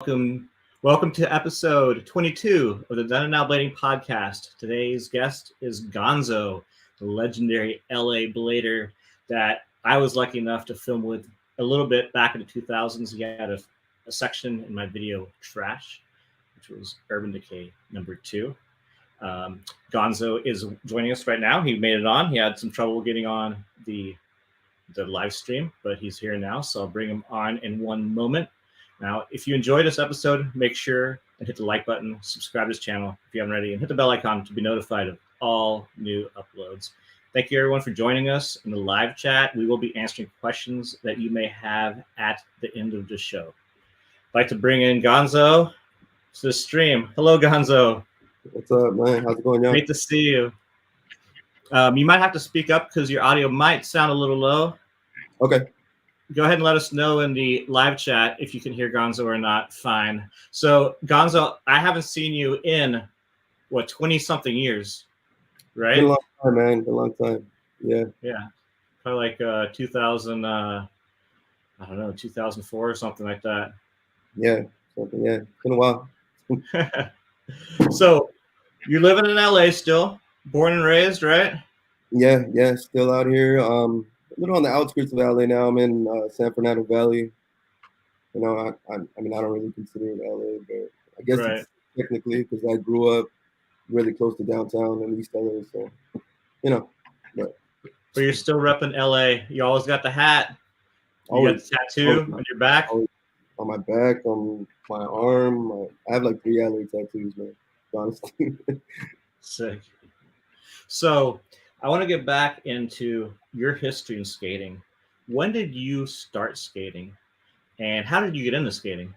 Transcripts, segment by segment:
Welcome to episode 22 of the Done and Now Blading podcast. Today's guest is Gonzo, the legendary LA blader that I was lucky enough to film with a little bit back in the 2000s. He had a section in my video Trash, which was Urban Decay #2. Gonzo is joining us right now. He made it on. He had some trouble getting on the live stream, but he's here now, so I'll bring him on in one moment. Now, if you enjoyed this episode, make sure and hit the like button, subscribe to this channel if you haven't already, and hit the bell icon to be notified of all new uploads. Thank you, everyone, for joining us in the live chat. We will be answering questions that you may have at the end of the show. I'd like to bring in Gonzo to the stream. Hello, Gonzo. What's up, man? How's it going, y'all? Great to see you. You might have to speak up because your audio might sound a little low. Okay. Go ahead and let us know in the live chat if you can hear Gonzo or not. Fine. So, Gonzo, I haven't seen you in, 20-something years, right? Been a long time, man. Been a long time. Yeah. Yeah. Probably like 2000, I don't know, 2004 or something like that. Yeah. Something, yeah. Been a while. So, you're living in LA still, born and raised, right? Yeah. Still out here. A little on the outskirts of LA now. I'm in San Fernando Valley. You know, I mean, I don't really consider it LA, but I guess Right. it's technically because I grew up really close to downtown in East LA. So, you know, but you're still repping LA. You always got the hat. You got the tattoo on your back. On my back, on my arm. I have like 3 LA tattoos, man. Honestly. Sick. So I want to get back into your history in skating. When did you start skating, and how did you get into skating?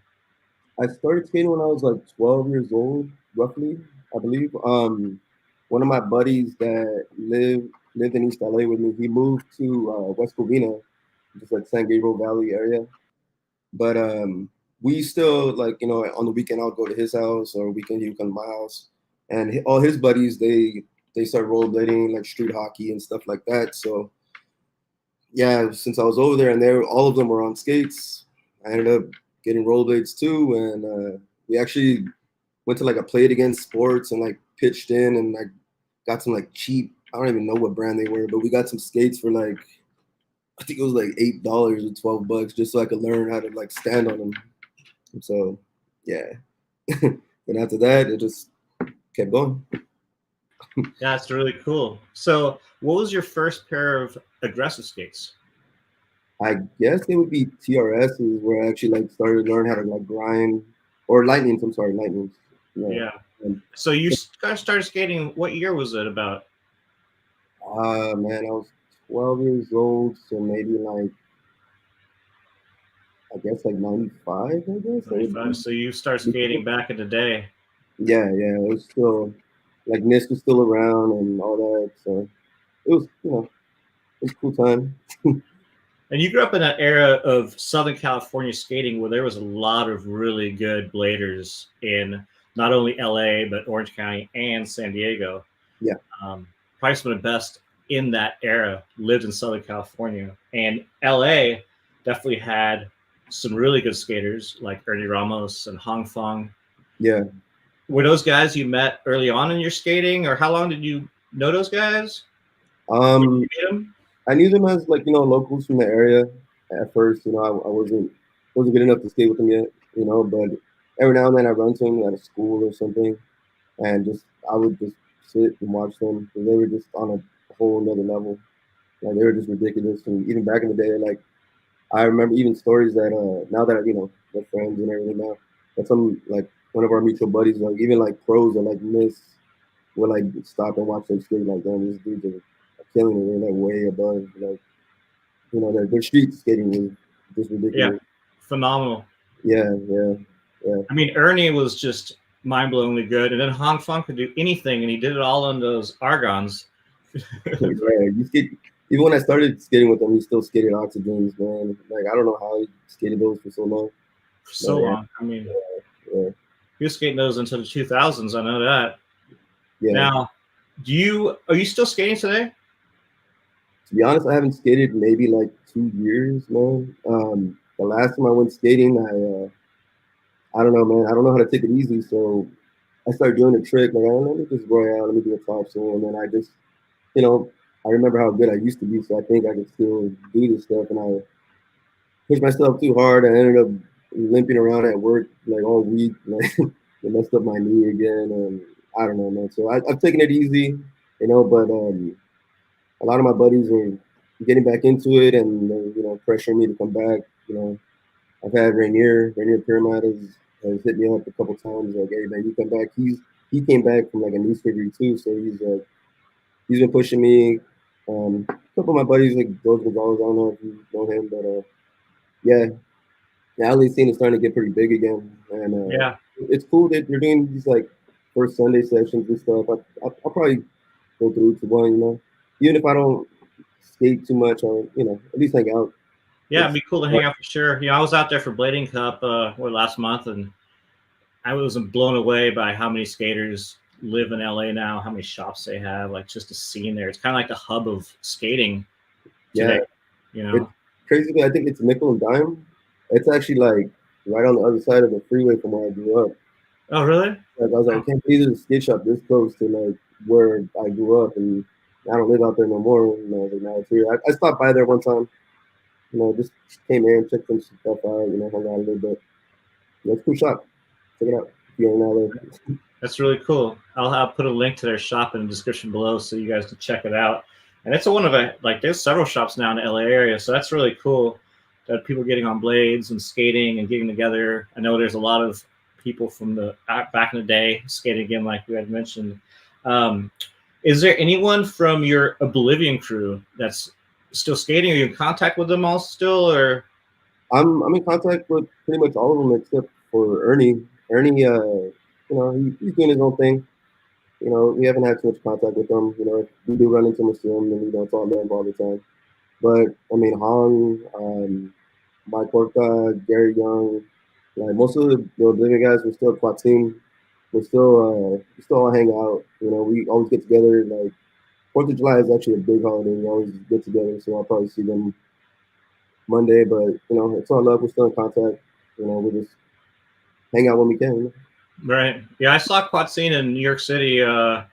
I started skating when I was like 12 years old, roughly, I believe. One of my buddies that lived in East LA with me, he moved to West Covina, just like San Gabriel Valley area. But we still, like, you know, on the weekend I would go to his house, or weekend he would come to my house. And all his buddies, they started rollerblading, like street hockey and stuff like that. So yeah, since I was over there and all of them were on skates, I ended up getting rollerblades too. And we actually went to like a Play It Again Sports and like pitched in and like got some like cheap, I don't even know what brand they were, but we got some skates for like, I think it was like $8 or $12 just so I could learn how to like stand on them. And so yeah. And after that, it just kept going. That's really cool. So what was your first pair of aggressive skates? I guess they would be TRSs where I actually like started to learn how to like grind, or lightnings. I'm sorry, lightnings. Yeah. So you started skating. What year was it about? Man, I was 12 years old, so maybe like, I guess like 95. I guess. 95. So you started skating back in the day. Yeah. It was still like NIST was still around and all that, so it was, you know, it was a cool time. And you grew up in an era of Southern California skating where there was a lot of really good bladers in not only LA, but Orange County and San Diego. Yeah. Probably some of the best in that era lived in Southern California. And LA definitely had some really good skaters like Ernie Ramos and Hong Fong. Yeah. Were those guys you met early on in your skating, or how long did you know those guys? I knew them as like, you know, locals from the area at first. You know, I wasn't good enough to skate with them yet, you know, but every now and then I run to them at a school or something, and I would just sit and watch them because they were just on a whole other level. Like they were just ridiculous. And even back in the day, like I remember even stories that now that, you know, we're friends and everything now, that some like one of our mutual buddies, like even like pros or like miss, would like stop and watch them skate. Like, damn, these dudes are killing it. They're like way above, like, you know, their street skating was just ridiculous. Yeah, phenomenal. Yeah. I mean, Ernie was just mind-blowingly good, and then Hong Fong could do anything, and he did it all on those Argons. Yeah, you skate. Even when I started skating with him, he still skated oxygens, man. Like I don't know how he skated those for so long. For so long. I mean, he was skating those until the 2000s. I know that. Yeah. Now, are you still skating today? To be honest, I haven't skated maybe like 2 years, man. The last time I went skating, I don't know, man. I don't know how to take it easy, so I started doing a trick. Like, let me just roll out, let me do a topsoil, and then I just, you know, I remember how good I used to be, so I think I can still do this stuff. And I pushed myself too hard. I ended up limping around at work like all week. Like, I messed up my knee again, and I don't know, man. So I've taken it easy, but a lot of my buddies are getting back into it, and pressuring me to come back. I've had Rainier Pyramid has hit me up a couple times, like, hey man, you come back. He came back from like a knee surgery too, so he's been pushing me. A couple of my buddies like Gonzo Jaquez, I don't know if you know him, but yeah, the LA scene is starting to get pretty big again, and Yeah. it's cool that they're doing these like first Sunday sessions and stuff. I'll probably go through to one, even if I don't skate too much, or at least hang out. Yeah, it'd be cool to hang out for sure. I was out there for Blading Cup last month, and I was blown away by how many skaters live in LA now, how many shops they have, like just the scene there. It's kind of like the hub of skating today, It's crazy. I think it's nickel and dime. It's actually like right on the other side of the freeway from where I grew up. Oh, really? Like, I was like, I can't believe there's a skate shop this close to like where I grew up, and I don't live out there no more. I was like, now it's here. I stopped by there one time. Just came in, checked some stuff out. Hung out a little bit. Yeah, it's a cool shop. Check it out if you're in LA. That's really cool. I'll put a link to their shop in the description below so you guys can check it out. And it's one of a, like, there's several shops now in the LA area, so that's really cool that people are getting on blades and skating and getting together. I know there's a lot of people from the back in the day skating again, like we had mentioned. Is there anyone from your Oblivion crew that's still skating? Are you in contact with them all still, or? I'm in contact with pretty much all of them except for Ernie. Ernie, he's doing his own thing. We haven't had too much contact with them. We do run into him, and we don't talk to him all the time. But I mean, Hong, Mike Orca, Gary Young, like most of the Oblivion guys, we're still a team. We still all hang out. We always get together. Like 4th of July is actually a big holiday. We always get together, so I'll probably see them Monday. But it's all love. We're still in contact. We just hang out when we can. Right. Yeah, I saw Quatsine in New York City. I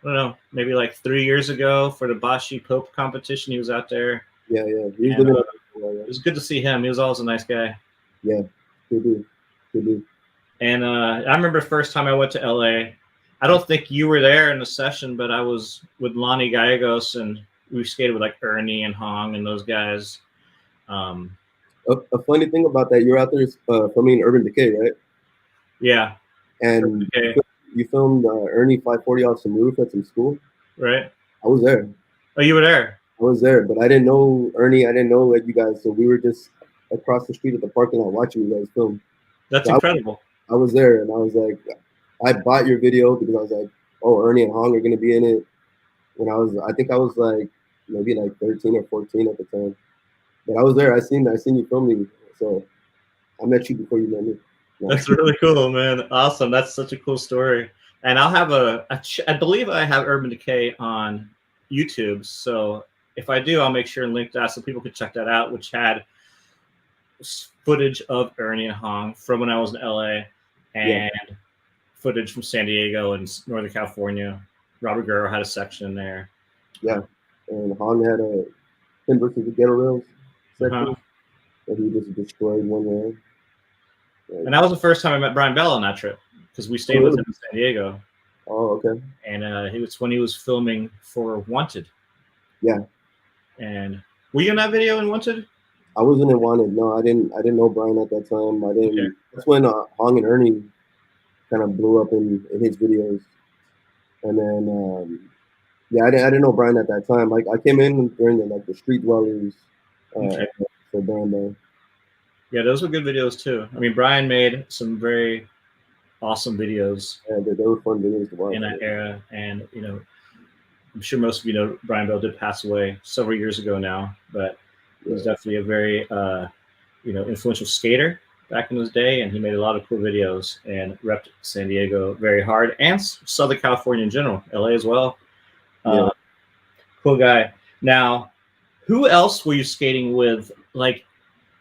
don't know, maybe like 3 years ago for the Bashi Pope competition. He was out there. Yeah. It was good to see him. He was always a nice guy. Yeah, good dude. And I remember the first time I went to LA. I don't think you were there in the session, but I was with Lonnie Gallegos, and we skated with like Ernie and Hong and those guys. A funny thing about that, you're out there filming Urban Decay, right? Yeah. And you filmed Ernie 540 off some roof at some school. Right. I was there. Oh, you were there? I was there, but I didn't know Ernie. I didn't know you guys, so we were just across the street at the parking lot watching you guys film. That's incredible. I was there, and I was like, I bought your video because I was like, oh, Ernie and Hong are gonna be in it. When I think I was like maybe like 13 or 14 at the time. But I was there. I seen you filming, so I met you before you met me. No. That's really cool, man. Awesome. That's such a cool story. And I'll have I believe I have Urban Decay on YouTube. So if I do, I'll make sure and link that so people can check that out, which had footage of Ernie and Hong from when I was in LA, and footage from San Diego and Northern California. Robert Guerrero had a section in there. Yeah, and Hong had a 10 versus the Ghetto Rails section that he just destroyed one way. And that was the first time I met Brian Bell on that trip because we stayed with him in San Diego. Oh, okay. And it's when he was filming for Wanted. Yeah. And were you in that video in Wanted? I wasn't in Wanted. No, I didn't know Brian at that time. I didn't. Okay. That's when Hong and Ernie kind of blew up in his videos. And then I didn't know Brian at that time. Like I came in during the Street Dwellers for Brian Bell. Yeah, those were good videos too. I mean, Brian made some very awesome videos. Yeah, they were fun videos to watch in that era. And I'm sure most of you know Brian Bell did pass away several years ago now, but he was definitely a very influential skater back in his day, and he made a lot of cool videos and repped San Diego very hard, and Southern California in general, LA as well. Cool guy. Now, who else were you skating with like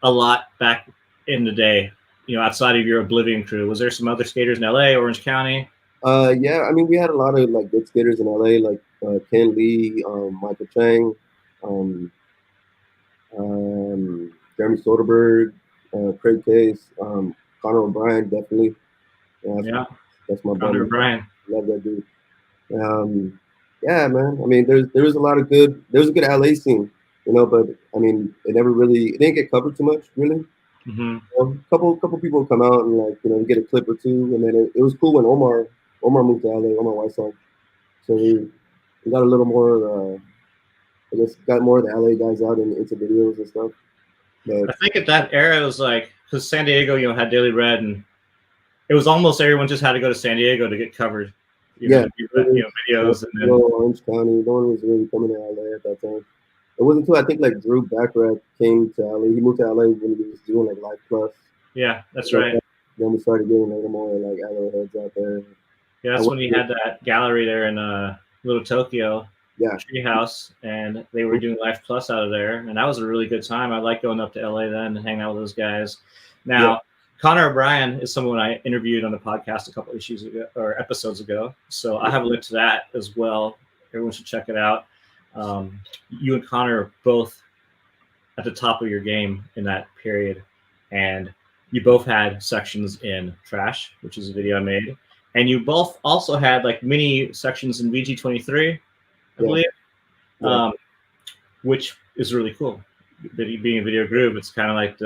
a lot back in the day? outside of your Oblivion crew? Was there some other skaters in LA, Orange County? Yeah, I mean, we had a lot of like good skaters in LA, like Ken Lee, Michael Chang, um, Jeremy Soderberg, Craig Case, Connor O'Brien, definitely. Yeah, Yeah, that's my Connor buddy. O'Brien. Love that dude. Yeah, man. I mean, there was a lot of good. There was a good LA scene, but I mean, it didn't get covered too much, really. Hmm. Couple people would come out and like get a clip or two, and then it was cool when Omar moved to LA, Omar Whiteside. So we got a little more. I guess got more of the LA guys out into videos and stuff. But I think at that era it was like because San Diego, had Daily Red, and it was almost everyone just had to go to San Diego to get covered, yeah, to do videos, and then Orange County. No one was really coming to LA at that time. It wasn't until I think like Drew Backrack came to LA. He moved to LA when he was doing like Life Plus. yeah, that's Like, right. then we started getting a little more like LA heads out there. Yeah, that's when he had that gallery there in Little Tokyo. Yeah. Treehouse, and they were doing Life Plus out of there, and that was a really good time. I like going up to LA then and hang out with those guys. Now, Connor O'Brien is someone I interviewed on the podcast a couple issues ago or episodes ago, so I have a link to that as well. Everyone should check it out. You and Connor are both at the top of your game in that period, and you both had sections in Trash, which is a video I made, and you both also had like mini sections in VG23. I believe, which is really cool. Being a video group, it's kind of like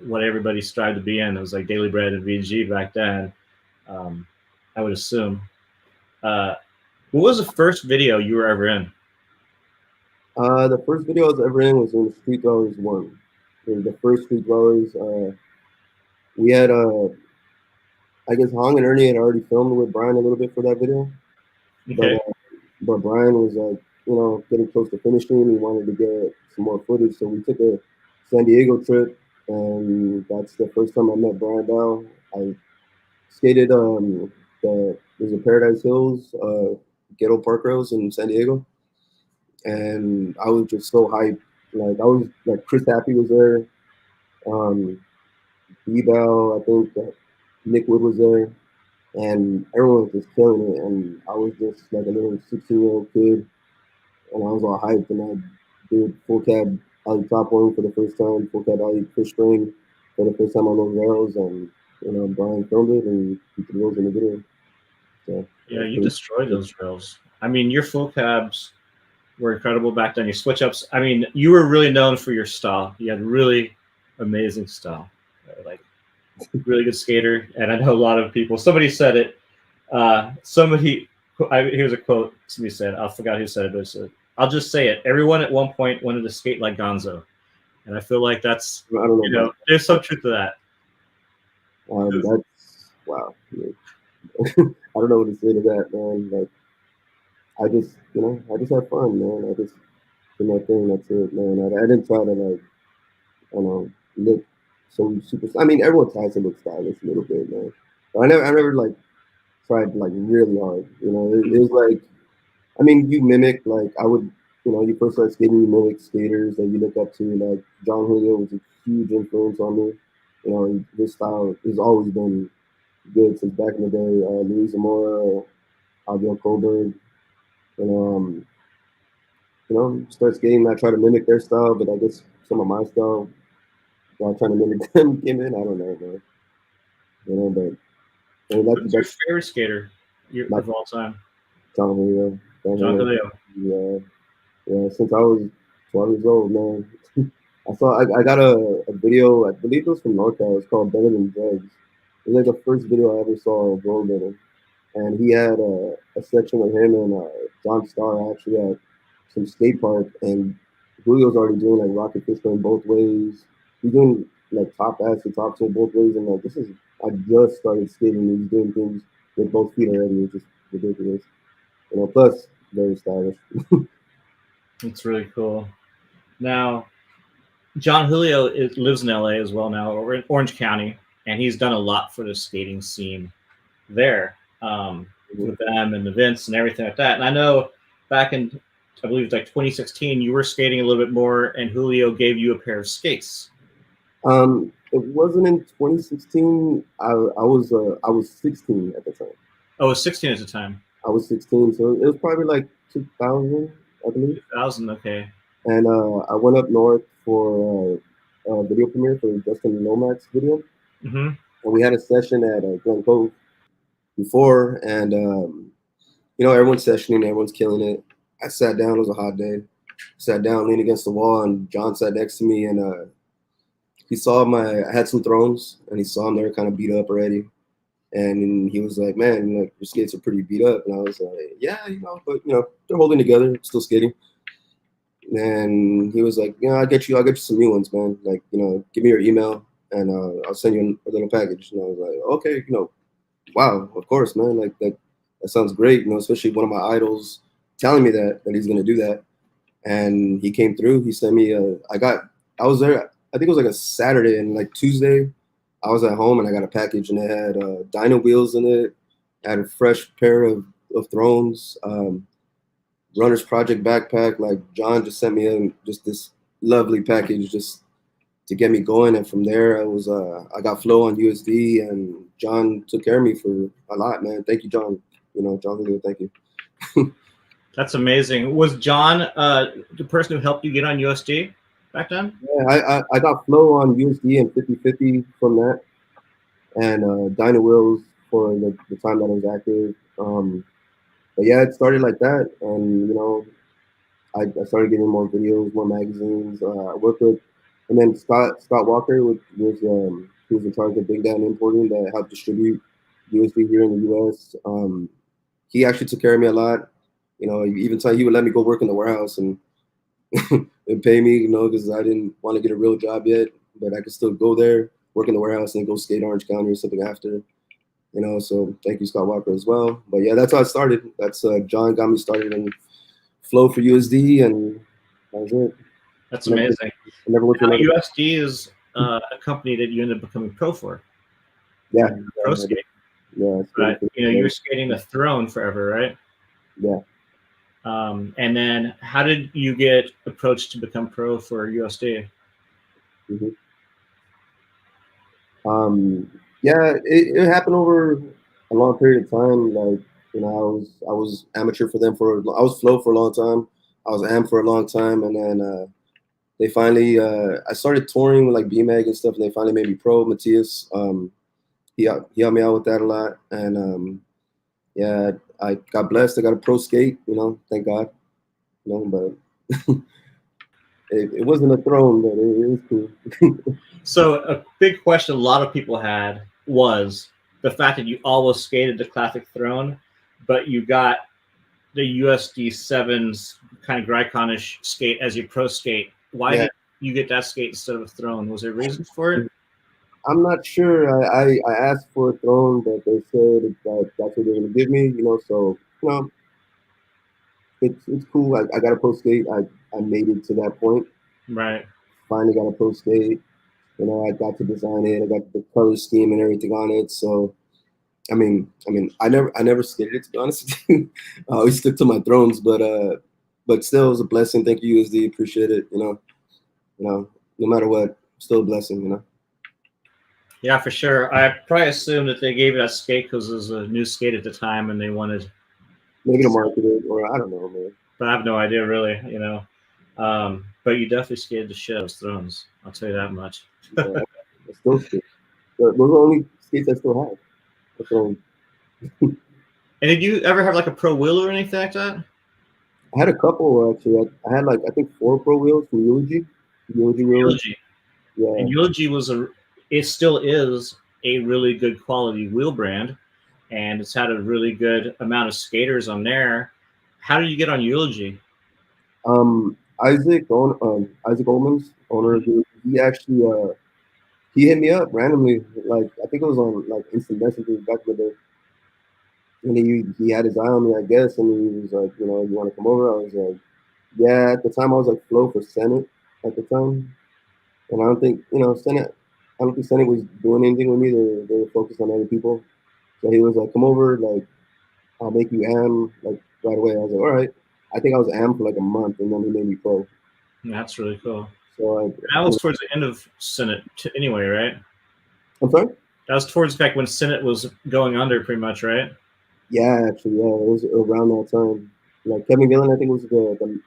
what everybody strived to be in. It was like Daily Bread and VG back then. I would assume. What was the first video you were ever in? The first video I was ever in was in Street Dwellers 1. It was the first Street Dwellers. We had I guess Hong and Ernie had already filmed with Brian a little bit for that video. Okay. But Brian was like, getting close to finishing. He wanted to get some more footage, so we took a San Diego trip, and that's the first time I met Brian Bell. I skated there's a Paradise Hills ghetto park rails in San Diego, and I was just so hyped. Like I was like Chris Happy was there, B-Bell, I think Nick Wood was there, and everyone was just killing it. And I was just like a little 16-year-old kid, and I was all hyped. And I did full cab ollie top one for the first time, full cab ollie push string for the first time on those rails. And Brian filmed it, and he put those in the video. So yeah, you destroyed those rails. I mean, your full cabs were incredible back then. Your switch ups. I mean, you were really known for your style. You had really amazing style. Like really good skater, and I know a lot of people. Somebody said it. Here's a quote. Somebody said, I forgot who said it, but it said, "I'll just say it. Everyone at one point wanted to skate like Gonzo," and I feel like that's there's some truth to that. That's wow. I don't know what to say to that, man. Like, I just had fun, man. I just did my thing. That's it, man. I didn't try to like, I don't know, look so super. I mean, everyone tries to look stylish a little bit, man. But I never like tried like really hard. It was like, I mean, you mimic like I would. You first start skating, you mimic skaters that you look up to. Like John Julio was a huge influence on me. His style has always been good since back in the day. Luis Zamora, Javier Colberg. Start skating. I try to mimic their style, but I guess some of my style, while trying to mimic them, came in. I don't know, man. But who's your favorite skater of all time? John Julio. John Julio. Yeah. Since I was 12 years old, man. I got a video. I believe it was from NorCal. It's called Better Than Drugs. It was like the first video I ever saw of rollerblading. And he had a section with him and John Starr actually at some skate park, and Julio's already doing like rocket fishing both ways. He's doing like top ass to top toe both ways, and like I just started skating. He's doing things with both feet already, which is ridiculous. Plus very stylish. It's really cool. Now, John Julio lives in LA as well now, or in Orange County, and he's done a lot for the skating scene there. With them and events and everything like that. And I know back in, I believe it's like 2016, you were skating a little bit more, and Julio gave you a pair of skates. It It wasn't in 2016. I was 16 at the time. Oh, it was 16 at the time. I was 16, so it was probably like 2000, I believe. 2000. Okay. And I went up north for a video premiere for Justin Lomax's video, Mm-hmm. and we had a session at Glen Cove before, and everyone's sessioning, everyone's killing it. I sat down. It was a hot day. Sat down, leaned against the wall, and John sat next to me, and he saw I had some thrones, and he saw them. They were kind of beat up already. And he was like, "Man, like your skates are pretty beat up." And I was like, "Yeah, but they're holding together, still skating." And he was like, "Yeah, I'll get you some new ones, man. Like, give me your email, and I'll send you a little package." And I was like, "Okay, wow, of course, man. Like that sounds great. Especially one of my idols telling me that he's gonna do that." And he came through. He sent me I was there. I think it was like a Saturday, and like Tuesday, I was at home and I got a package, and it had dyno wheels in it. I had a fresh pair of thrones, runner's project backpack. Like John just sent me in just this lovely package just to get me going, and from there I got Flow on USD, and John took care of me for a lot, man. Thank you, John. John, really, thank you. That's amazing. Was John the person who helped you get on USD back then? Yeah, I got Flow on USD and 50/50 from that, and Dyna Wheels for the time that I was active. But yeah, it started like that, and I started getting more videos, more magazines. I worked with, and then Scott Walker who was in charge of Big Dan Importing that helped distribute USD here in the U.S. He actually took care of me a lot. Even he would let me go work in the warehouse and and pay me, because I didn't want to get a real job yet, but I could still go there, work in the warehouse, and go skate Orange County or something after. So thank you, Scott Walker, as well. But yeah, that's how it started. That's John got me started in Flow for USD, and that was it. That's amazing. Never went to another. USD is a company that you ended up becoming pro for. Yeah. Pro skate. Yeah. But you were skating the Throne forever, right? Yeah. And then how did you get approached to become pro for USD? Mm-hmm. Yeah, it happened over a long period of time. Like, I was amateur for them I was Flow for a long time. I was AM for a long time, and then they finally I started touring with like BMAG and stuff, and they finally made me pro. Matthias, he helped me out with that a lot, and yeah, I got blessed. I got a pro skate, thank God, but it wasn't a throne, but it was cool. So a big question a lot of people had was the fact that you always skated the classic Throne, but you got the USD 7's kind of Griconish skate as your pro skate. Why did you get that skate instead of a Throne? Was there reasons for it? I'm not sure. I asked for a Throne, but they said that that's what they're going to give me, so, it's cool. I got a pro skate. I made it to that point. Right. Finally got a pro skate. I got to design it. I got the color scheme and everything on it. So, I never skated it, to be honest with you. I always stuck to my thrones, but still, it was a blessing. Thank you, USD. Appreciate it. No matter what, still a blessing. Yeah, for sure. I probably assume that they gave you that skate because it was a new skate at the time, and they wanted maybe to market it, or I don't know, man. But I have no idea, really. But you definitely skated the shit out of Thrones. I'll tell you that much. Yeah, I still skate. Those are the only skates I still have. And did you ever have like a pro wheel or anything like that? I had a couple actually. I had I think 4 pro wheels from Eulogy. Eulogy. Yeah. And Eulogy it still is a really good quality wheel brand, and it's had a really good amount of skaters on there. How did you get on Eulogy? Isaac Ullman's owner, he actually he hit me up randomly. Like I think it was on like instant messenger back in the day. And he had his eye on me, I guess, and he was like, you want to come over? I was like, yeah. At the time, I was like Flow for Senate at the time, and I don't think Senate. I don't think Senate was doing anything with me. They were focused on other people. So he was like, come over, like I'll make you AM like right away. I was like, all right. I think I was AM for like a month, and then he made me pro. That's really cool. So That was towards the end of Senate anyway, right? I'm sorry. That was towards back when Senate was going under, pretty much, right? Yeah, actually, yeah, it was around that time. Like Kevin Gillen, I think was the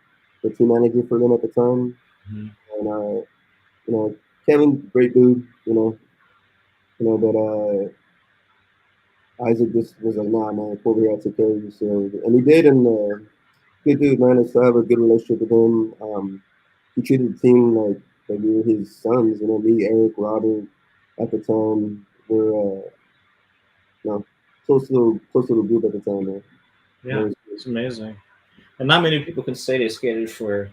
team manager for them at the time, Mm-hmm. and Kevin, great dude, but Isaac just was like, nah, man, come over here, I'll take care of you. So, and he did, and good dude, man. I still have a good relationship with him. He treated the team like we were his sons. Me, Eric, Robert, at the time were close to the group at the time, man. Yeah, it's amazing. And not many people can say they skated for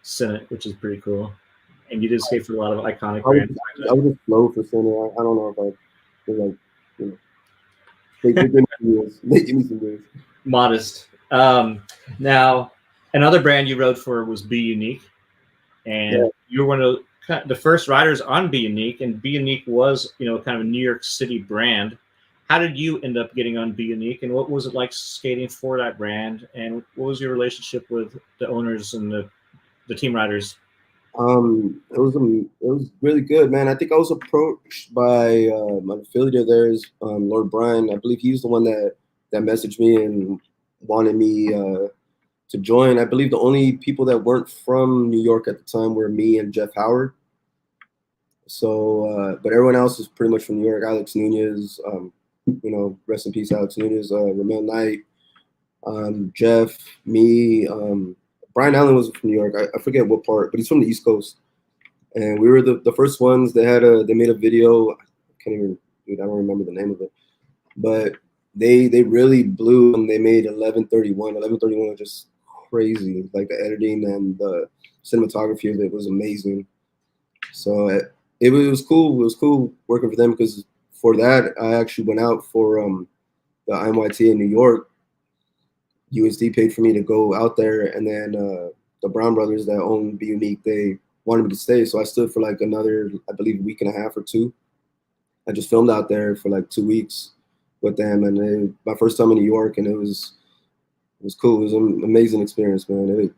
Senate, which is pretty cool. And you did skate for a lot of iconic brands. I was just flow for center. I don't know if I was like, they give me some years. They give me some years. Modest. Now, another brand you rode for was Be Unique, and you were one of the first riders on Be Unique, and Be Unique was, kind of a New York City brand. How did you end up getting on Be Unique, and what was it like skating for that brand, and what was your relationship with the owners and the team riders? It was really good, man. I think I was approached by an affiliate of theirs, Lord Brian. I believe he's the one that messaged me and wanted me to join. I believe the only people that weren't from New York at the time were me and Jeff Howard. So, but everyone else is pretty much from New York. Alex Nunez, rest in peace, Alex Nunez, Ramel Knight, Jeff, me, Brian Allen was from New York. I forget what part, but he's from the East Coast. And we were the first ones. They made a video. I don't remember the name of it, but they really blew when they made 1131. 1131 was just crazy. Like the editing and the cinematography of it was amazing. So it was cool. It was cool working for them because for that I actually went out for the IMYT in New York. USD paid for me to go out there, and then the Brown brothers that own Be Unique, they wanted me to stay. So I stood for like another, I believe, week and a half or two. I just filmed out there for like 2 weeks with them, and my first time in New York, and it was cool. It was an amazing experience, man.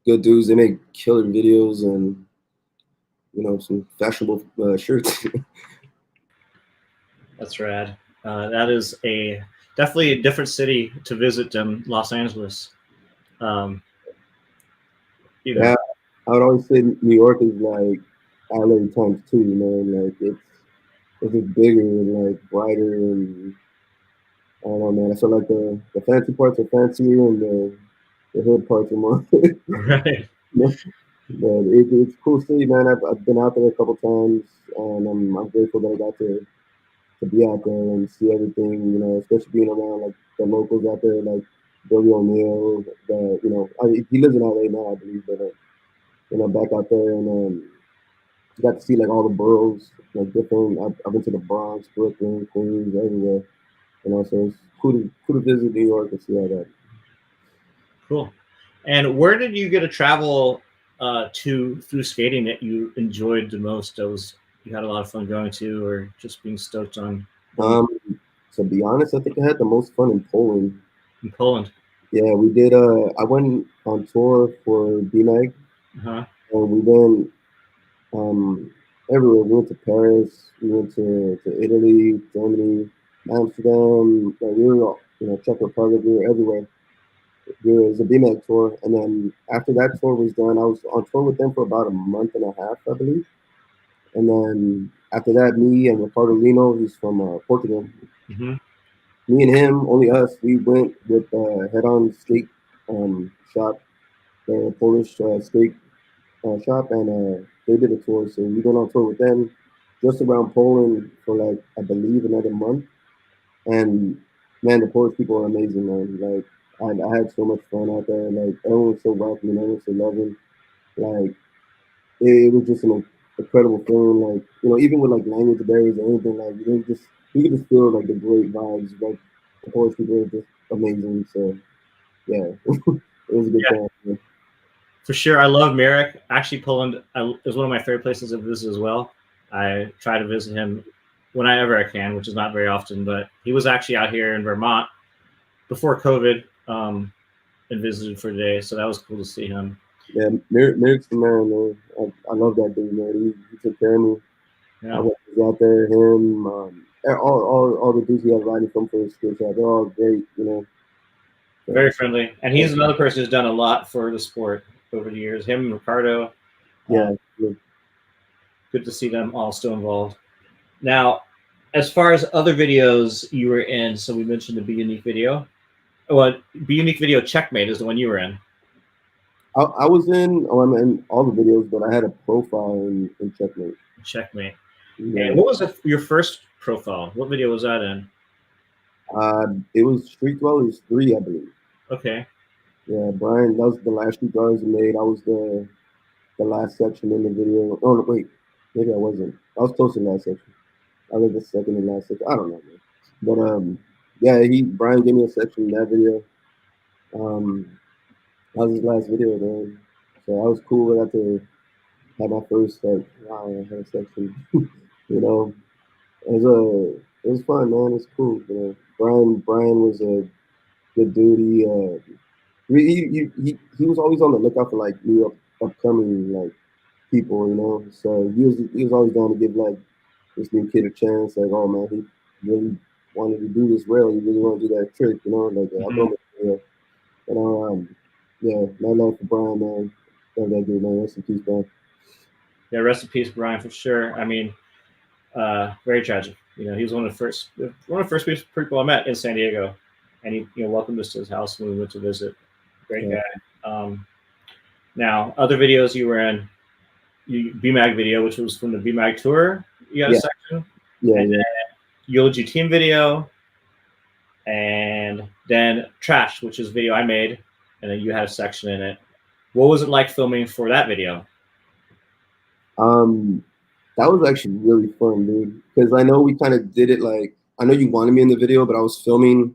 Good dudes. They make killer videos and some fashionable shirts. That's rad. That is definitely a different city to visit than Los Angeles. Yeah, I would always say New York is like LA times two. Like it's just bigger and like brighter, and I don't know, man. I feel like the fancy parts are fancier and the hood parts are more. Right. But it's a cool city, man. I've been out there a couple times, and I'm grateful that I got to be out there and see everything. Especially being around like the locals out there, like Billy O'Neill. He lives in LA now, I believe, but back out there and got to see like all the boroughs, like different. I've been to the Bronx, Brooklyn, Queens, everywhere. So it's cool to visit New York and see all that. Cool. And where did you get to travel through skating that you enjoyed the most? That you had a lot of fun going to, or just being stoked on? To be honest, I think I had the most fun in Poland. In Poland. Yeah, we did. I went on tour for BMAG, and we went everywhere. We went to Paris, we went to Italy, Germany, Amsterdam. We were, Czech Republic. We were everywhere. It was a BMAG tour, and then after that tour was done, I was on tour with them for about a month and a half, I believe. And then after that, me and Ricardo Lino, he's from Portugal. Mm-hmm. Me and him, only us, we went with Head-On Skate shop, the Polish skate shop, and they did a tour. So we went on tour with them just around Poland for like, I believe, another month. And man, the Polish people are amazing, man. Like I had so much fun out there. Like everyone was so welcoming, everyone was so loving. Like it was just an incredible feeling. Like even with like language barriers or anything, like you could just feel like the great vibes. Like the Polish people are just amazing. So yeah, it was a good time. Yeah. For sure. I love Marek. Actually, Poland is one of my favorite places to visit as well. I try to visit him whenever I can, which is not very often, but he was actually out here in Vermont before COVID and visited for a day. So that was cool to see him. Yeah, Merrick's the man, man. I love that dude, man. He took care of me. I Yeah, was out there, him, all the dudes he had riding from for his skate shop. They're all great, you know. So, very friendly, and he's another person who's done a lot for the sport over the years. Him and Ricardo. Uh, yeah, yeah. Good to see them all still involved. Now, as far as other videos you were in, so we mentioned the Be Unique video. Well, Be Unique video Checkmate is the one you were in. I was in, I'm in all the videos, but I had a profile in Checkmate. Checkmate. And Yeah. what was your first profile? What video was that in? It was Street Dwellers 3, I believe. Okay. Yeah, Brian, that was the last Street Dwellers he made. I was the last section in the video. Oh, no, wait, maybe I wasn't. I was close to the last section. I was the second and last section. I don't know, man. But yeah, Brian gave me a section in that video. That was his last video, man. So that was cool. I got to have my first like, wow, I had a section. You know, it was fun, man. It's cool. You know, Brian was a good dude. He was always on the lookout for like new upcoming like people, you know. So he was always down to give like this new kid a chance. Like, oh man, he really wanted to do this rail. He really wanted to do that trick, you know. Like, I'll Mm-hmm. go with it. And yeah, my love for Brian, man. Love that dude, man. Rest in peace, Brian. Yeah, rest in peace, Brian, for sure. I mean, very tragic. You know, he was one of the first people I met in San Diego, and he welcomed us to his house when we went to visit. Great Yeah, guy. Now, other videos you were in, BMAG video, which was from the BMAG tour. You got a yeah, section, yeah, and yeah. Eulogy team video, and then Trash, which is video I made, and then you had a section in it. What was it like filming for that video? Um, that was actually really fun, dude. Because I know we kind of did it like I know you wanted me in the video, but I was filming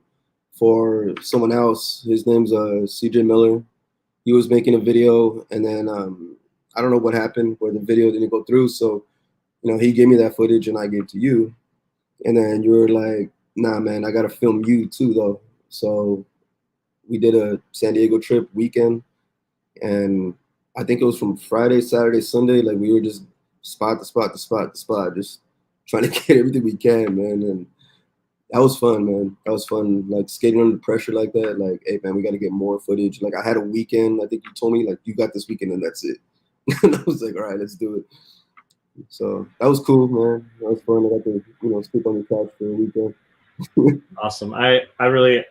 for someone else. His name's CJ Miller. He was making a video, and then I don't know what happened where the video didn't go through. So he gave me that footage, and I gave it to you. And then you were like, "Nah, man, I gotta film you too, though." So we did a San Diego trip weekend, and I think it was from Friday, Saturday, Sunday. Like we were just spot to spot to spot to spot, just trying to get everything we can, man. And that was fun, man. That was fun. Like skating under pressure like that. Like, hey, man, we got to get more footage. Like I had a weekend. I think you told me like you got this weekend and that's it. And I was like, all right, let's do it. So that was cool, man. That was fun. I got to sleep on the couch for a weekend. Awesome. I really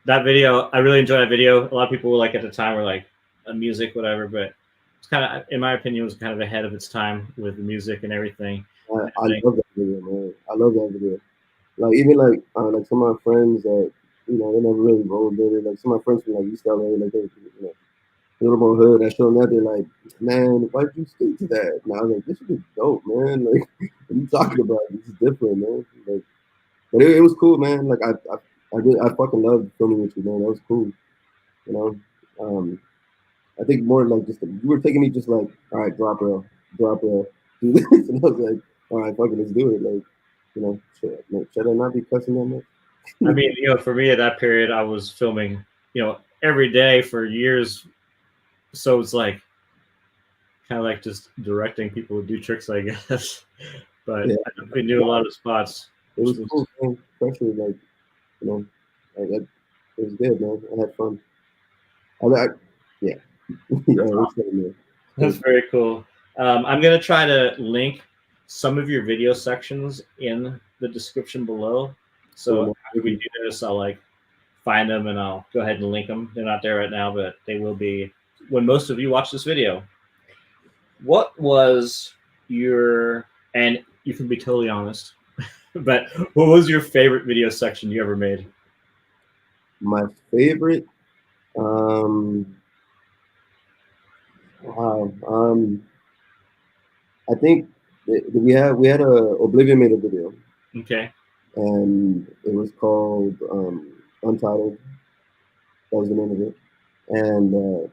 that video. I really enjoyed that video. A lot of people were like at the time were like music, whatever, but it's kind of, in my opinion, it was kind of ahead of its time with the music and everything. I love that video, man. I love that video. Like even like some of my friends that they never really rollerbladed. Like some of my friends from like East LA, like they a little more hood. I showed them that they're like, man, why'd you skate to that? And I was like, this is dope, man. Like, what are you talking about? This is different, man. Like, but it was cool, man. Like I fucking loved filming with you, man. That was cool. You know, I think more like just you were taking me just like, all right, drop rail, do this, and I was like, all right, fucking let's do it. Like, should I not be cussing that much? I mean, for me at that period, I was filming, every day for years. So it's like kind of like just directing people to do tricks, I guess. But Yeah, I definitely knew a lot of spots. it was cool, man. Especially like like it was good, man. I had fun. Yeah, yeah, it was good, man. That's very cool. I'm gonna try to link some of your video sections in the description below. Cool, So man. after we do this, I'll like find them and I'll go ahead and link them. They're not there right now, but they will be when most of you watch this video. What was your, and you can be totally honest, but what was your favorite video section you ever made? My favorite, um, wow, I think we had a Oblivion made a video, Okay. and it was called Untitled. That was the name of it, and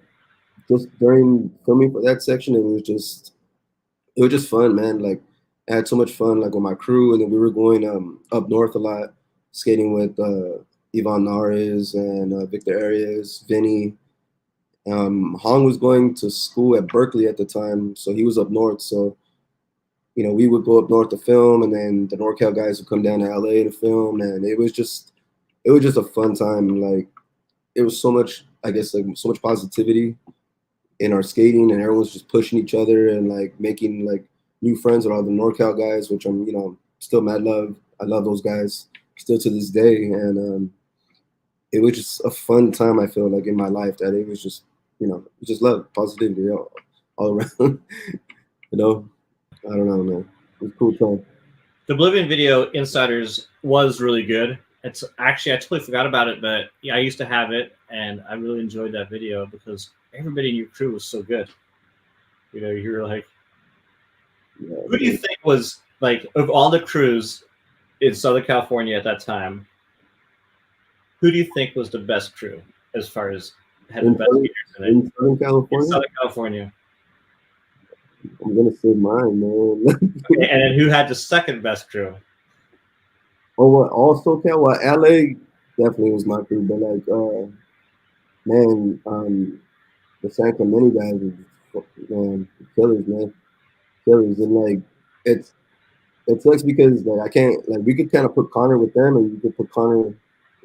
just during filming for that section, it was just fun, man. Like I had so much fun, like with my crew, and then we were going up north a lot, skating with Ivan Nares and Victor Arias, Vinny, Hong was going to school at Berkeley at the time, so he was up north. So we would go up north to film, and then the NorCal guys would come down to LA to film, and it was just a fun time. Like it was so much, I guess, like so much positivity in our skating, and everyone's just pushing each other and like making like new friends with all the NorCal guys, which I'm still mad love. I love those guys still to this day, and it was just a fun time. I feel like in my life that it was just just love, positivity all around. you know, I don't know, man. It was a cool time. The Oblivion video Insiders was really good. It's actually, I totally forgot about it, but yeah, I used to have it, and I really enjoyed that video because everybody in your crew was so good. You were like, Yeah, who do you think was like of all the crews in Southern California at that time? Who do you think was the best crew as far as had the best skaters in it? in Southern In California, Southern California. I'm gonna say mine, man. Okay, and then who had the second best crew? Oh, what? All SoCal? Well, LA definitely was my crew, but like, man, the San Clemente guys are man, killers, man, killers, and like, it's it sucks because like I can't like we could kind of put Connor with them, and you could put Connor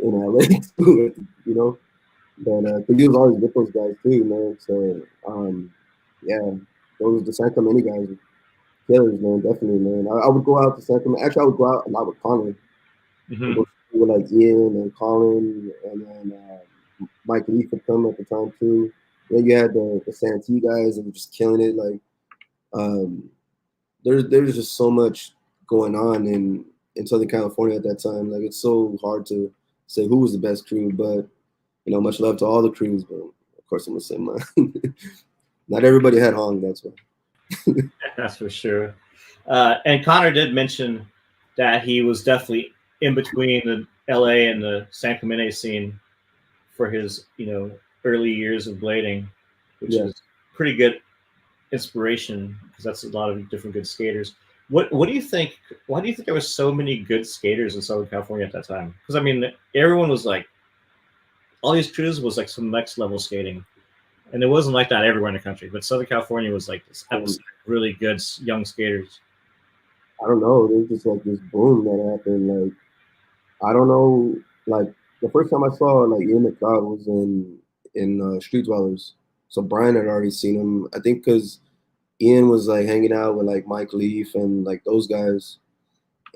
in LA too, but cause he was always with those guys too, man. So yeah, those the San Clemente guys are killers, man, definitely, man. I would go out to San Clemente. Actually, I would go out a lot with Connor. And Mm-hmm. go with like Ian and Colin, and then Mike Leaf would come at the time too. Then you had the Santee guys that were just killing it. Like um, there's just so much going on in Southern California at that time. Like it's so hard to say who was the best crew, but much love to all the crews. But of course, I'm gonna say mine. Not everybody had Hong. That's why. That's for sure. And Connor did mention that he was definitely in between the LA and the San Clemente scene for his, early years of blading, which Yeah. is pretty good inspiration because that's a lot of different good skaters. What do you think? Why do you think there was so many good skaters in Southern California at that time? Because I mean, everyone was like, all these crews was like some next level skating, and it wasn't like that everywhere in the country. But Southern California was like this Um, episode of really good young skaters. I don't know. There's just like this boom that happened. Like I don't know. Like the first time I saw like Ian McLeod was in Street Dwellers. So Brian had already seen him. I think because Ian was like hanging out with like Mike Leaf and like those guys,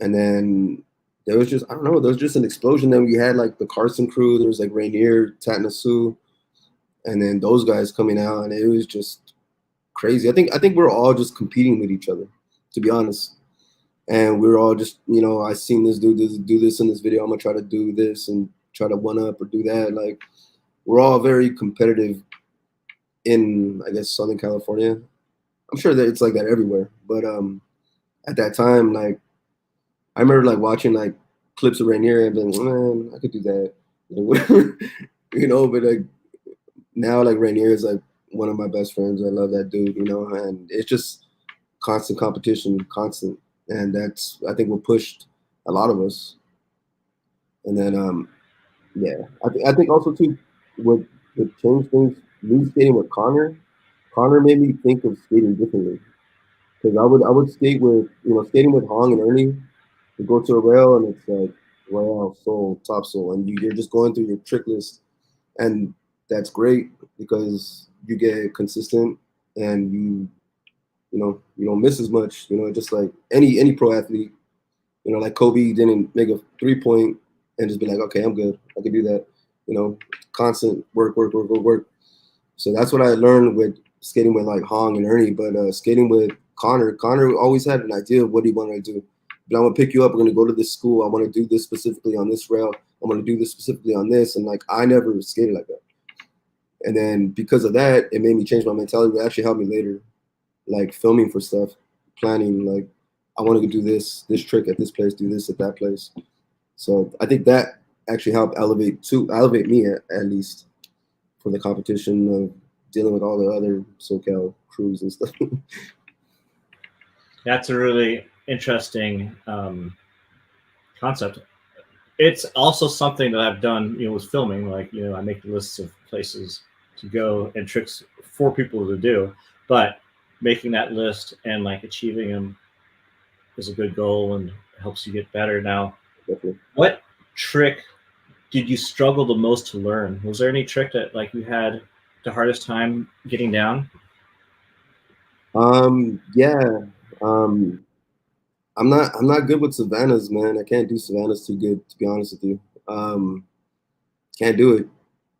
and then there was just I don't know. There was just an explosion. Then we had like the Carson crew. There was like Rainier, Tatnasu, and then those guys coming out, and it was just crazy. I think we're all just competing with each other, to be honest. And we are all just, I seen this dude do this in this video. I'm gonna try to do this and try to one up or do that. Like we're all very competitive in, I guess, Southern California. I'm sure that it's like that everywhere, but at that time, like I remember like watching like clips of Rainier and being, man, I could do that, whatever, But like now, like Rainier is like one of my best friends. I love that dude, and it's just constant competition, constant, and that's I think what pushed a lot of us. And then yeah, I think also too what changed things. Me skating with Connor, Connor made me think of skating differently because I would skate with skating with Hong and Ernie. You go to a rail and it's like rail, soul, top soul, and you're just going through your trick list, and that's great because you get consistent and you don't miss as much. Just like any pro athlete, like Kobe didn't make a 3-point and just be like, okay, I'm good, I can do that. Constant work, work, work, work, work. So that's what I learned with skating with like Hong and Ernie, but skating with Connor always had an idea of what he wanted to do. But I'm gonna pick you up. We're gonna go to this school. I want to do this specifically on this rail. I'm gonna do this specifically on this, and like I never skated like that. And then because of that, it made me change my mentality. It actually helped me later, like filming for stuff, planning. Like I want to do this trick at this place, do this at that place. So I think that actually helped elevate me at least for the competition of dealing with all the other SoCal crews and stuff. That's a really interesting concept. It's also something that I've done, with filming. Like, I make lists of places to go and tricks for people to do, but making that list and like achieving them is a good goal and helps you get better. Now, Definitely. what trick did you struggle the most to learn? Was there any trick that like you had the hardest time getting down? Yeah. Um, I'm not good with Savannahs, man. I can't do Savannahs too good, to be honest with you. Um, can't do it.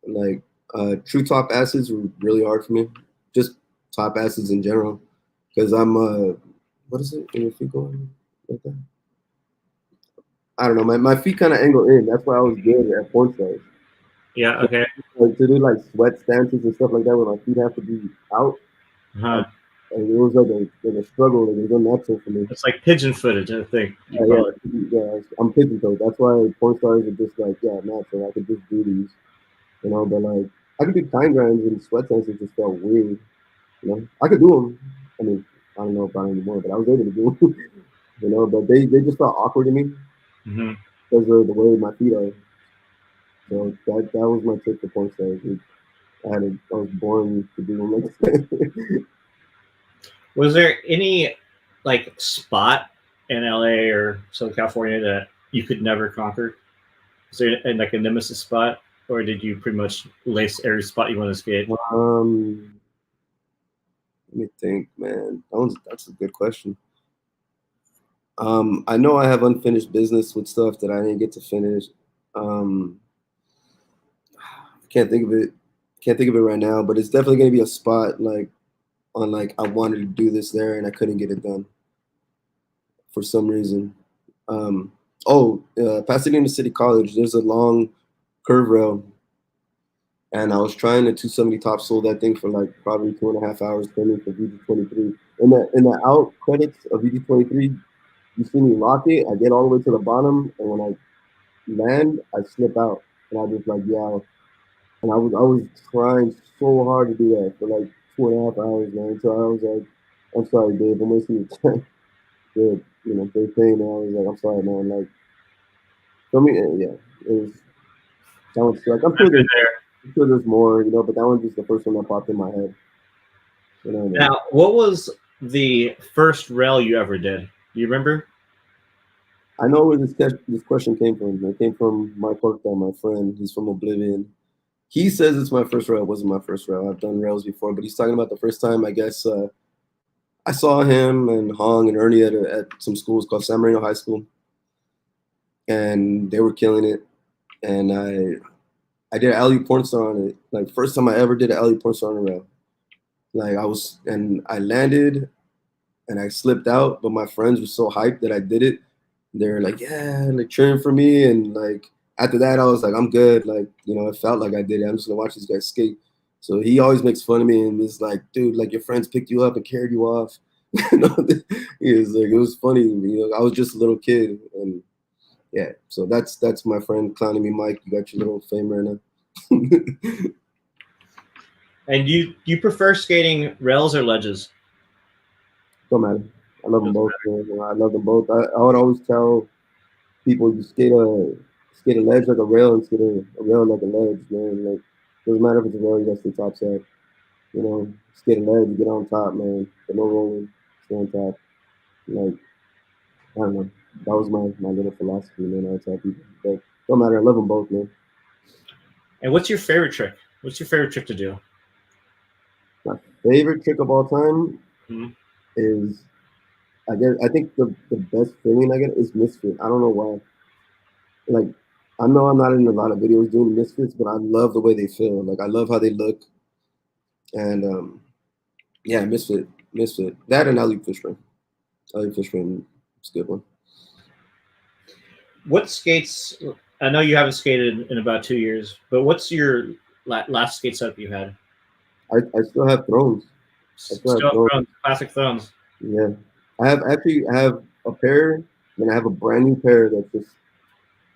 Like true top acids were really hard for me. Just top acids in general, because I'm what is it? When your feet go in like that? I don't know. My feet kind of angle in. That's why I was good at porn stars. Yeah. So Okay. like, to do like sweat stances and stuff like that, where my feet have to be out, Uh-huh. and it was like a struggle. Like it was unnatural for me. It's like pigeon footage, I think you Yeah, call it. yeah. I'm pigeon toed. That's why porn stars are just like natural. I could just do these, But like I could do kind grinds and sweat stances. It just felt weird. I could do them. I mean, I don't know about anymore, but I was able to do them. But they just felt awkward to me Mm-hmm. because of the way my feet are. So that was my trick to porn stars. I was born to do them like that. Was there any like spot in LA or Southern California that you could never conquer? Is there like a nemesis spot, or did you pretty much lace every spot you want to skate? Let me think, man. That's a good question. I know I have unfinished business with stuff that I didn't get to finish. Um, I can't think of it. Can't think of it right now, but it's definitely gonna be a spot like on like I wanted to do this there and I couldn't get it done for some reason. Um, Pasadena City College. There's a long curve rail, and I was trying to 270 top soul that thing for like probably 2.5 hours training for VD23. In the out credits of VD23, you see me lock it. I get all the way to the bottom, and when I land, I slip out, and I just like and I was trying so hard to do that for like 2.5 hours, man. So I was like, I'm sorry, Dave, I'm wasting your time. They thing, and I was like, I'm sorry, man. Like, for me, yeah, it was that one struck. I've been there. I'm sure there's more, but that one's just the first one that popped in my head. Now, what was the first rail you ever did? Do you remember? I know where this question came from. It came from Mike Orta, my friend. He's from Oblivion. He says it's my first rail. It wasn't my first rail. I've done rails before, but he's talking about the first time. I guess I saw him and Hong and Ernie at some schools called San Marino High School, and they were killing it. And I did an alley porn star on it. Like first time I ever did an alley porn star on a rail. Like I landed and I slipped out, but my friends were so hyped that I did it. They're like, yeah, like cheering for me. And like after that, I was like, I'm good. Like, it felt like I did it. I'm just gonna watch these guys skate. So he always makes fun of me and is like, dude, like your friends picked you up and carried you off. He was like, it was funny. I was just a little kid. And yeah, so that's my friend clowning me, Mike. You got your little fame right now. And you prefer skating rails or ledges? Don't matter. I love them both. Man. I love them both. I would always tell people you skate a ledge like a rail and skate a rail like a ledge, man. Like doesn't matter if it's a rail, you got to stay top side. Skate a ledge, you get on top, man. But no rolling, stay on top. Like I don't know. That was my little philosophy, man. I tell people, but don't matter. I love them both, man. And what's your favorite trick? What's your favorite trick to do? My favorite trick of all time Mm-hmm. is I think the best feeling I get is misfit. I don't know why. Like I know I'm not in a lot of videos doing misfits, but I love the way they feel. Like I love how they look, and yeah, misfit. That and alley fish ring, it's a good one. What skates? I know you haven't skated in about 2 years, but what's your last skate setup you had? I still have thrones. I still have Still thrones. thrones, classic thrones. Yeah, I have a pair, and I have a brand new pair that's just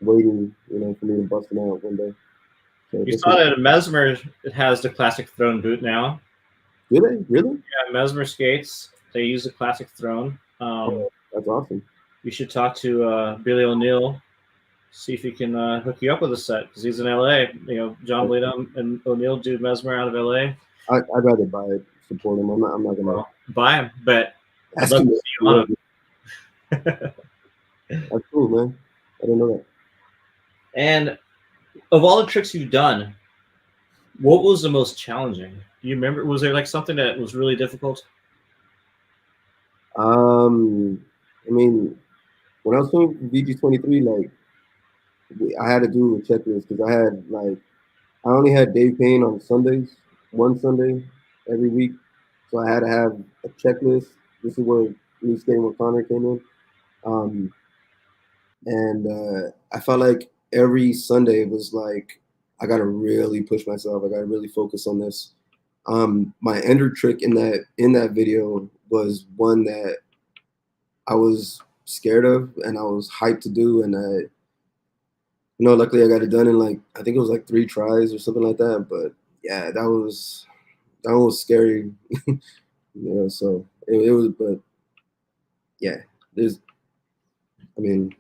waiting, for me to bust them out one day. So You this saw is that Mesmer has the classic throne boot now. really, Yeah, Mesmer skates. They use the classic throne. that's awesome. You should talk to Billy O'Neill. See if he can hook you up with a set because he's in LA. You know, John Bleedham and O'Neill do Mesmer out of LA. I'd rather buy it, support him. I'm not gonna buy him, but I'd ask love him. to see you on him. That's cool, man. I didn't know that. And of all the tricks you've done, what was the most challenging? Do you remember? Was there like something that was really difficult? I mean, when I was doing VG23, like I had to do a checklist because I only had Dave Payne on Sundays, one Sunday every week, so I had to have a checklist. This is where me skating with Connor came in, um, and I felt like every Sunday was like I got to really push myself. I got to really focus on this. My ender trick in that video was one that I was scared of and I was hyped to do, and luckily I got it done in like I think it was like 3 tries or something like that. But yeah, that was scary. So it was, but yeah, there's, I mean,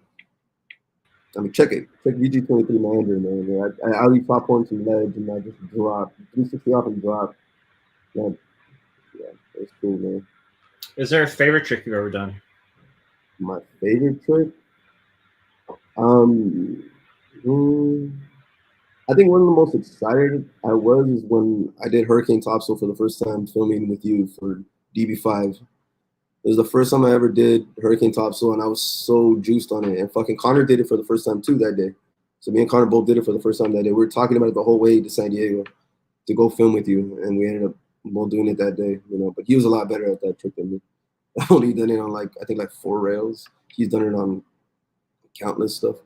check VG23 Mandarin, man. I leave top on some ledge and I just drop 360 off and drop. Yeah, it's cool, man. Is there a favorite trick you've ever done? My favorite trick, I think one of the most excited I was is when I did Hurricane Topsail for the first time filming with you for DB5. It was the first time I ever did Hurricane Topsail, and I was so juiced on it. And fucking Connor did it for the first time too that day. So me and Connor both did it for the first time that day. We were talking about it the whole way to San Diego to go film with you, and we ended up both doing it that day. But he was a lot better at that trick than me. I've only done it on I think 4 rails. He's done it on countless stuff.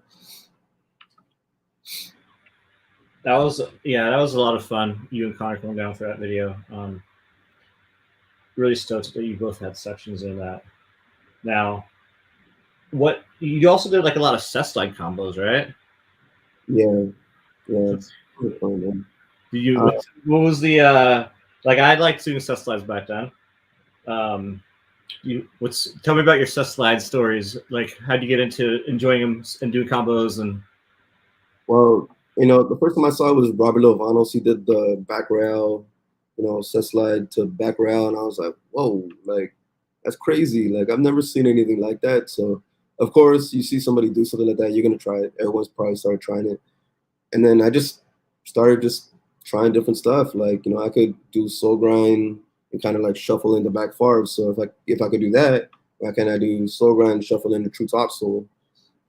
That was a lot of fun. You and Connor coming down for that video. Really stoked that you both had sections in that. Now, what you also did like a lot of cess slide combos, right? Yeah. It's fun, man. What was the like? I liked doing cess slides back then. Tell me about your cess slide stories. Like, how do you get into enjoying them and doing combos? And well, the first time I saw it was Robert Lovanos. He did the back rail, set slide to back rail, and I was like, whoa, like that's crazy. Like I've never seen anything like that. So of course, you see somebody do something like that, you're gonna try it. Everyone's probably started trying it, and then I just started trying different stuff. Like I could do soul grind and kind of like shuffle in the back farb. So if I could do that, why can't I do soul grind, shuffle in the true topsail?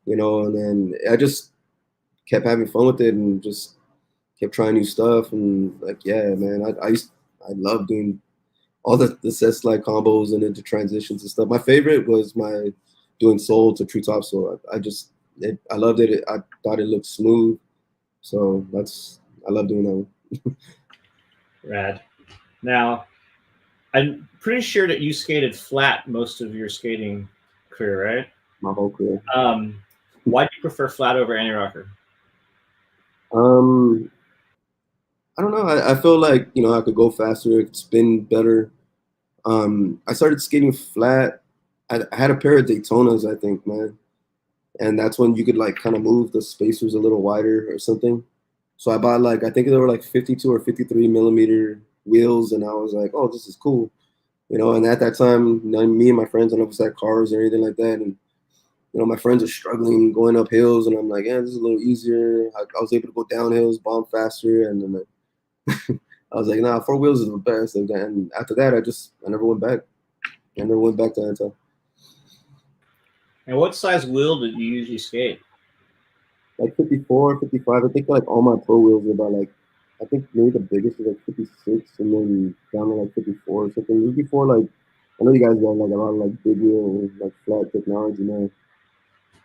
And then I just kept having fun with it and just kept trying new stuff. And yeah, man, I love doing all the set slide combos and into transitions and stuff. My favorite was my doing soul to true topsail. I loved it. I thought it looked smooth. So I love doing that one. Rad. Now, I'm pretty sure that you skated flat most of your skating career, right? My whole career. Why do you prefer flat over anti-rocker? I don't know. I feel like I could go faster, I could spin better. I started skating flat. I had a pair of Daytonas, I think, man, and that's when you could kind of move the spacers a little wider or something. So I bought I think they were 52 or 53 millimeter wheels, and I was like, oh, this is cool, And at that time, me and my friends, I don't know if it's had cars or anything like that, and my friends are struggling going up hills, and I'm like, yeah, this is a little easier. I was able to go down hills, bomb faster, and then I was like, nah, 4 wheels is the best. And after that, I never went back. I never went back to Antel. And what size wheel did you usually skate? 54, 55. I think all my pro wheels are about I think maybe the biggest is 56, and then down to 54 or something. Before I know you guys got a lot of big wheel flat technology now.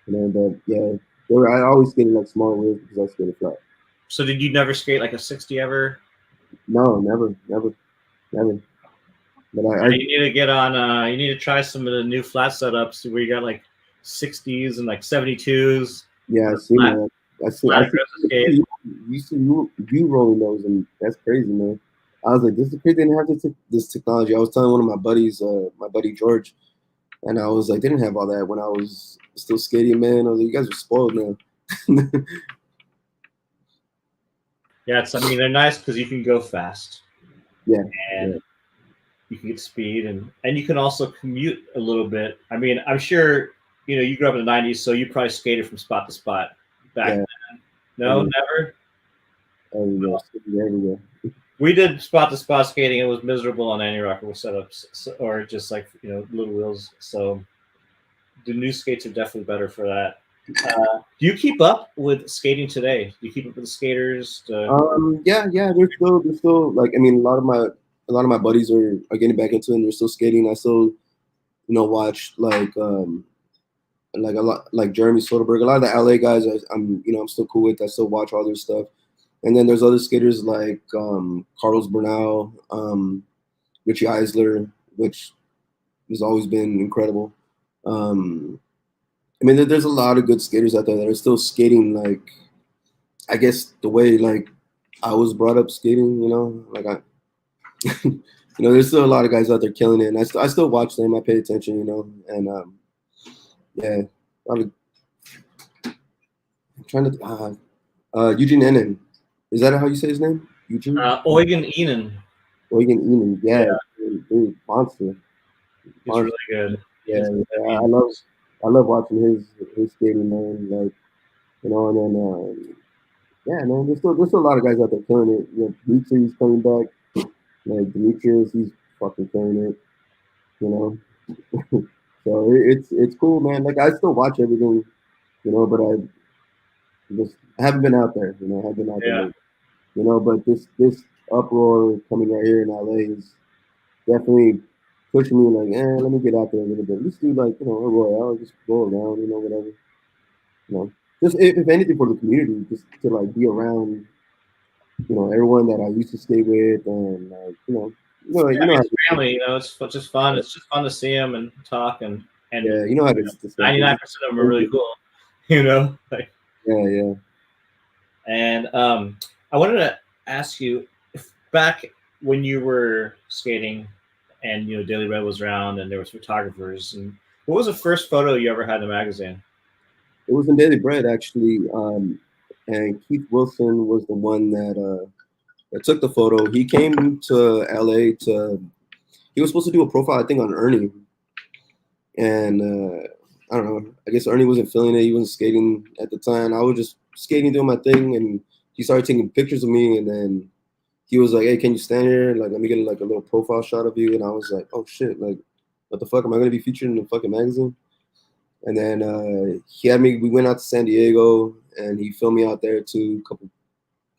But yeah, I always skated small wheels because I skated flat. So did you never skate a 60 ever? No, never. But you need to get on. You need to try some of the new flat setups where you got 60s and 72s. Yeah, I see that. I see you rolling those, and that's crazy, man. I was like, this is crazy. They didn't have this technology. I was telling one of my buddies, my buddy George, and I was like, they didn't have all that when I was still skating, man. I was like, you guys are spoiled, man. Yeah, I mean, they're nice because you can go fast Yeah, and yeah, you can get speed, and you can also commute a little bit. I mean, I'm sure you grew up in the '90s, so you probably skated from spot to spot back yeah. then. No, never. Everywhere, everywhere. We did spot to spot skating. It was miserable on anti-rockable setups, or just like little wheels. So the new skates are definitely better for that. Do you keep up with skating today? Do you keep up with the skaters? Yeah, yeah. They're still like. I mean, a lot of my buddies are getting back into it. And they're still skating. I still, watch like a lot like Jeremy Soderbergh. A lot of the LA guys, I'm still cool with. I still watch all their stuff. And then there's other skaters like Carlos Bernal, Richie Eisler, which has always been incredible. Um, I mean, there's a lot of good skaters out there that are still skating, like, I guess the way, like, I was brought up skating, like there's still a lot of guys out there killing it. And I still watch them. I pay attention, and yeah, I'm trying to, Eugene Ennen. Is that how you say his name? Eugene? Eugen Enan. Eugen Ennen. Yeah, Yeah, dude, monster. he's really good. He Yeah, has yeah, heavy I love watching his skating, man. Like, and then yeah, man, there's still a lot of guys out there killing it. Dimitri's coming back. Like Demetrius, he's fucking killing it. You know, so it's cool, man. Like I still watch everything, but I haven't been out there. I haven't been out there Yeah, lately. But this uproar coming right here in LA is definitely pushing me like, let me get out there a little bit. Let's do like, a Royale, just go around, whatever. Just if anything for the community, just to like be around, everyone that I used to stay with, and like, yeah. how It's family. It's just fun. It's just fun to see them and talk and yeah, how this stuff is. 99% of them are really cool. You know, like, Yeah, yeah. and I wanted to ask you if back when you were skating, and Daily Red was around, and there was photographers. And what was the first photo you ever had in a magazine? It was in Daily Bread actually, and Keith Wilson was the one that took the photo. He came to LA to. He was supposed to do a profile, I think, on Ernie, and I don't know. I guess Ernie wasn't feeling it. He wasn't skating at the time. I was just skating, doing my thing, and he started taking pictures of me. And then he was like, "Hey, can you stand here? Like, let me get like a little profile shot of you." And I was like, "Oh shit! Like, what the fuck? Am I gonna be featured in the fucking magazine?" And then he had me. We went out to San Diego, and he filmed me out there too.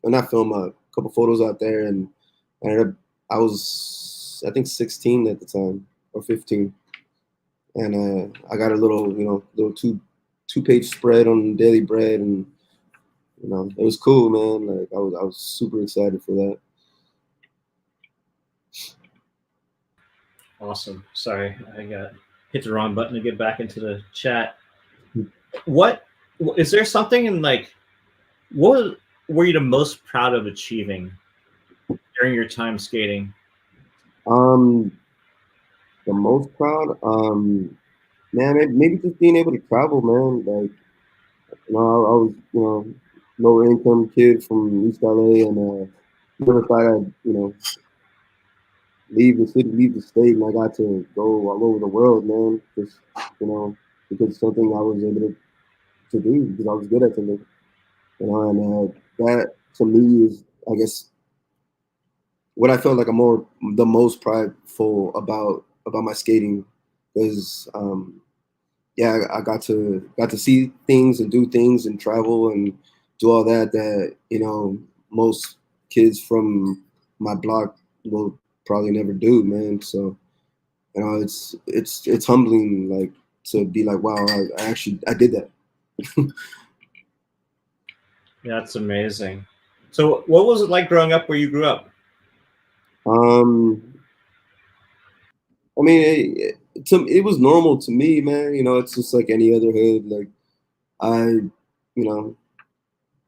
Not film, a couple photos out there, and I ended up. I was, I think, 16 at the time or 15, and I got a little, little two-page spread on Daily Bread, and it was cool, man. Like I was super excited for that. Awesome. Sorry, I got hit the wrong button to get back into the chat. What is there something in like what were you the most proud of achieving during your time skating? Um, the most proud, man, maybe just being able to travel, man. Like, I was, lower income kid from East LA, and never thought I'd, leave the city, leave the state, and I got to go all over the world, man. Just, because it's something I was able to do because I was good at something, and that to me is, I guess, what I felt like the most prideful about my skating, because yeah, I got to see things and do things and travel and do all that most kids from my block will probably never do, man. So it's humbling, like, to be like, wow, I did that. That's amazing. So, what was it like growing up where you grew up? Um, I mean, it was normal to me, man. It's just like any other hood. Like I,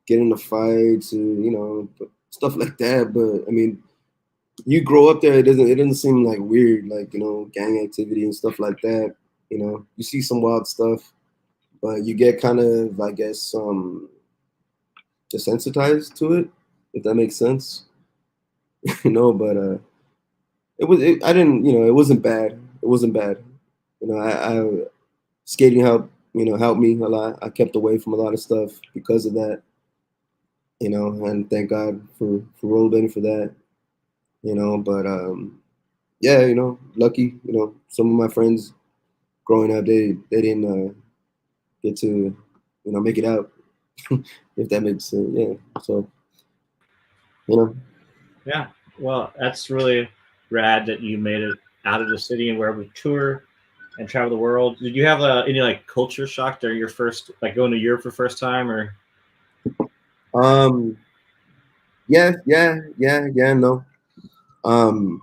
get into fights and stuff like that. But I mean, you grow up there, it doesn't seem like weird, like gang activity and stuff like that. You see some wild stuff, but you get kind of, I guess, desensitized to it, if that makes sense. But I didn't, it wasn't bad. It wasn't bad. I skating helped me a lot. I kept away from a lot of stuff because of that. And thank God for rollerblading for that. But yeah, lucky. Some of my friends growing up, they didn't get to, make it out, if that makes sense. Yeah. So, you know. Yeah. Well, that's really rad that you made it out of the city and were able to tour and travel the world. Did you have any like culture shock during your first, like going to Europe for the first time, or? Um. Yeah. No. Um.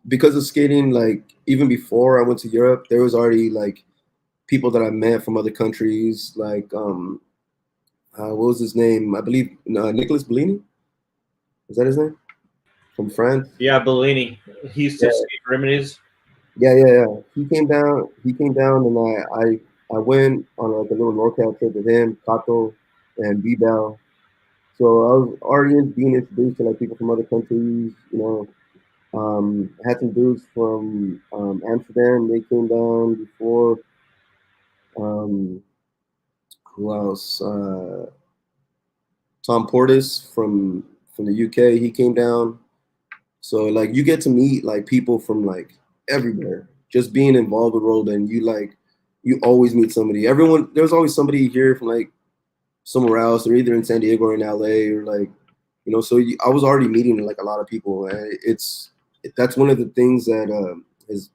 Because of skating, like even before I went to Europe, there was already like people that I met from other countries. Like, what was his name? I believe Nicholas Bellini. Is that his name? From France. Yeah, Bellini. He used to Yeah. skate remedies. Yeah. He came down. He came down, and I went on like a little NorCal trip with him, Kato, and Bebel. So I was already being introduced to like people from other countries. I had some dudes from Amsterdam. They came down before. Um, who else? Tom Portis from the UK. He came down. So like you get to meet like people from like everywhere. Just being involved with rollerblading, you always meet somebody. There's always somebody here from like somewhere else, or either in San Diego or in LA, or like So I was already meeting like a lot of people. And that's one of the things that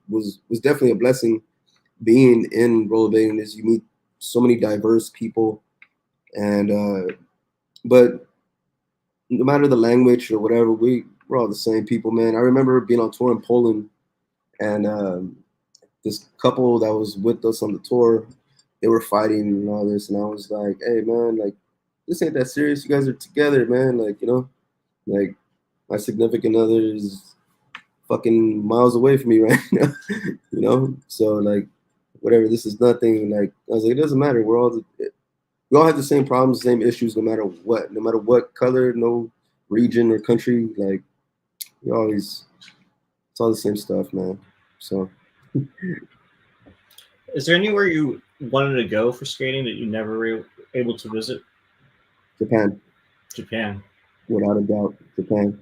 was definitely a blessing being in rollerblading, is you meet so many diverse people. And but no matter the language or whatever, we're all the same people, man. I remember being on tour in Poland, and this couple that was with us on the tour, they were fighting and all this, and I was like, "Hey, man, like this ain't that serious. You guys are together, man. Like, like my significant other is fucking miles away from me right now, So like, whatever. This is nothing. Like, I was like, it doesn't matter. We all have the same problems, same issues, no matter what color, no region or country. Like, it's all the same stuff, man. So, Is there anywhere you wanted to go for skating that you never were able to visit? Japan, Japan. without a doubt, Japan.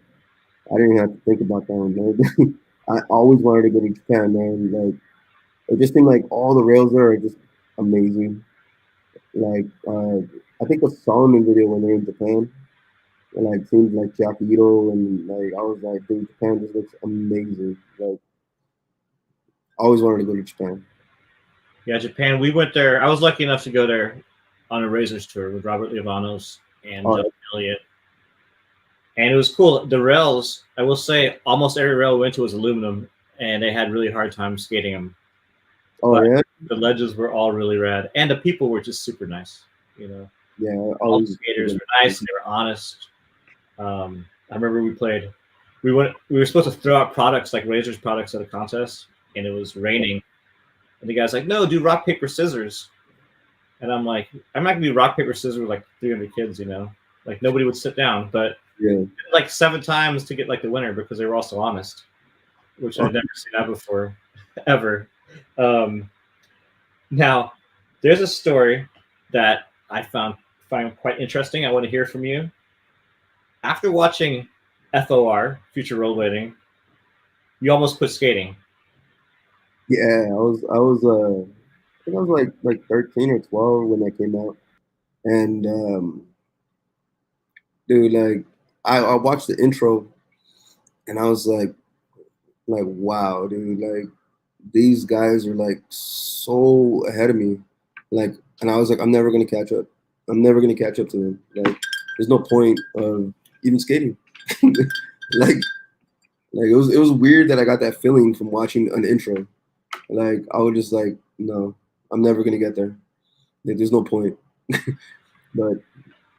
I didn't even have to think about that one, man. I always wanted to go to Japan, man. Like, it just seemed like all the rails there are just amazing. Like, I think the Solomon video when they're in Japan, and like seems like Jackie Ito, and like I was like, dude, Japan just looks amazing. Like, I always wanted to go to Japan. Yeah, Japan. We went there. I was lucky enough to go there on a Razors tour with Robert Liavanos and Oh, Elliott, and it was cool. The rails, I will say, almost every rail we went to was aluminum, and they had really hard time skating them. oh But yeah, the ledges were all really rad, and the people were just super nice. yeah. All the Always. skaters were nice and they were honest. I remember we were supposed to throw out products like Razors products at a contest, and it was raining. And the guy's like, "No, do rock paper scissors." And I'm like, "I'm not gonna do rock paper scissors with like 300 kids, Like nobody would sit down." But Yeah. like 7 times to get like the winner because they were also honest, which I'd never seen that before, ever. Um, Now, there's a story that I find quite interesting. I want to hear from you. After watching FOR, Future Rollerblading, you almost quit skating. Yeah, I think I was like 13 or 12 when that came out. And dude, like I watched the intro and I was like wow, dude, like these guys are like so ahead of me. Like, and I was like, I'm never gonna catch up. I'm never gonna catch up to them. Like, there's no point of even skating. like like it was weird that I got that feeling from watching an intro. Like I was just like, no, I'm never gonna get there. Like, there's no point. But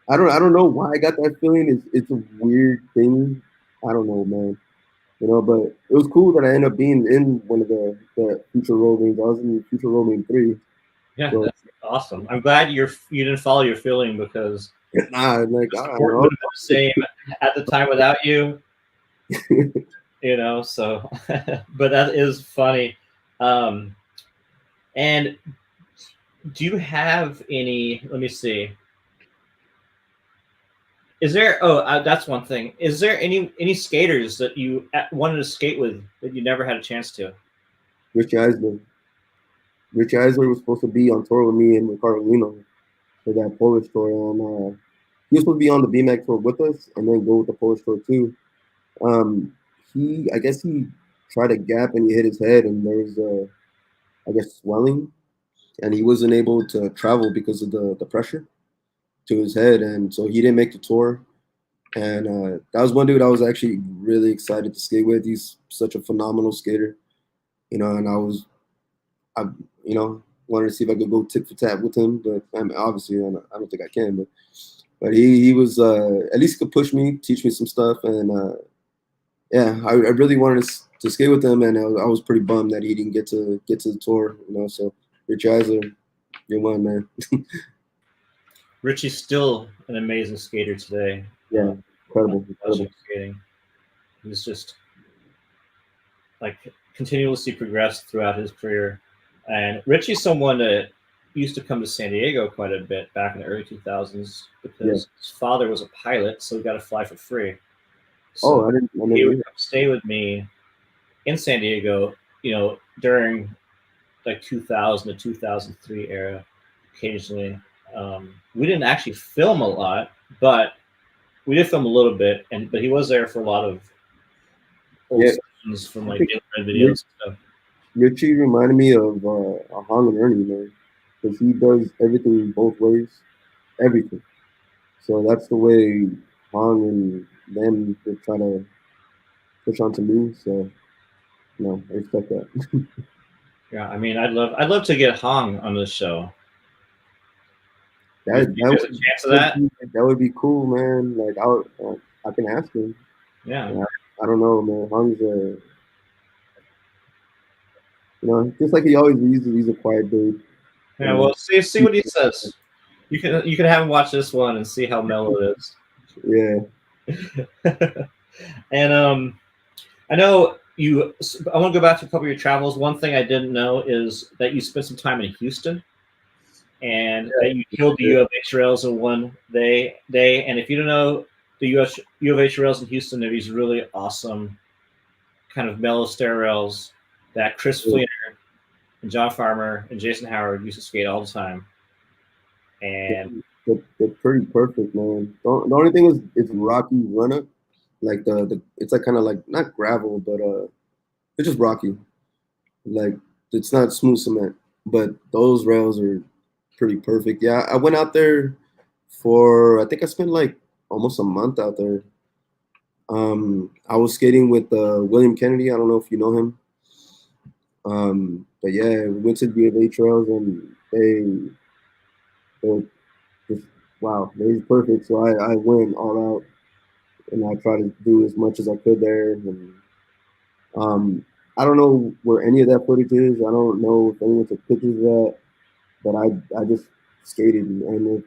I don't know why I got that feeling. It's a weird thing. I don't know, man. But it was cool that I ended up being in one of the future roll games. I was in future roll game 3, Yeah, So that's awesome. I'm glad you didn't follow your feeling, because nah, like the I sport don't would have been the same at the time without you. know. So but that is funny. Um, and do you have any? Let me see. Is there? Oh, that's one thing. Is there any skaters that you wanted to skate with that you never had a chance to? Richie Eisler. Richie Eisler was supposed to be on tour with me and Ricardo Lino for that Polish tour, and he was supposed to be on the BMAX tour with us, and then go with the Polish tour too. I guess he tried a gap and he hit his head, and there was I guess swelling, and he wasn't able to travel because of the pressure to his head, and so he didn't make the tour. And that was one dude I was actually really excited to skate with. He's such a phenomenal skater, and I, wanted to see if I could go tit for tat with him, but I mean, obviously I don't think I can. But he was at least he could push me, teach me some stuff, and yeah, I really wanted to skate with him, and I was pretty bummed that he didn't get to the tour. So Rich Eisler, you're one, man. Richie's still an amazing skater today. Yeah, incredible, incredible. Skating. He's just like continuously progressed throughout his career. And Richie's someone that used to come to San Diego quite a bit back in the early 2000s, because his father was a pilot, so he got to fly for free. So I he would come stay with me in San Diego, during like 2000 to 2003 era, occasionally. We didn't actually film a lot, but we did film a little bit, but he was there for a lot of old sessions from like red videos and stuff. Richie reminded me of Hong and Ernie, man, because he does everything both ways, everything. So that's the way Hong and them would try to push onto me. So, I respect that. Yeah, I mean, I'd love to get Hong on this show. There's a chance of that? That would be cool, man. Like I can ask him. Yeah. I don't know, man. Hong's just like he always is. He's a quiet dude. Yeah. Well, see what he says. You can have him watch this one and see how mellow it is. Yeah. And I know you. I want to go back to a couple of your travels. One thing I didn't know is that you spent some time in Houston, and that you killed the U of H rails in one day. And if you don't know, the U of H rails in Houston are these really awesome kind of mellow stair rails that Chris Fleener and John Farmer and Jason Howard used to skate all the time. And they're pretty perfect, man. The only thing is it's rocky run up. Like it's like kind of like not gravel, but it's just rocky. Like it's not smooth cement, but those rails are pretty perfect. Yeah, I went out there I think I spent like almost a month out there. I was skating with William Kennedy. I don't know if you know him. But yeah, we went to the BFA trails, and they just wow, they was perfect. So I went all out, and I tried to do as much as I could there. And I don't know where any of that footage is. I don't know if anyone took pictures of that, but I just skated, and if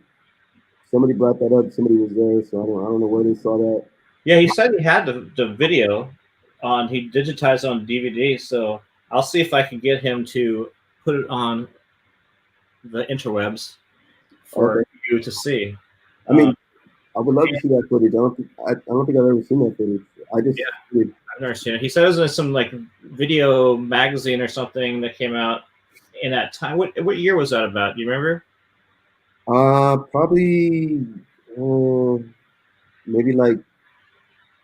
somebody brought that up, somebody was there. So I don't know where they saw that. Yeah, he said he had the video on. He digitized on DVD. So I'll see if I can get him to put it on the interwebs for you to see. I mean, I would love to see that footage. I don't think I've ever seen that footage. I've never seen it. He said it was in some like video magazine or something that came out in that time. What year was that about? Do you remember? Probably maybe like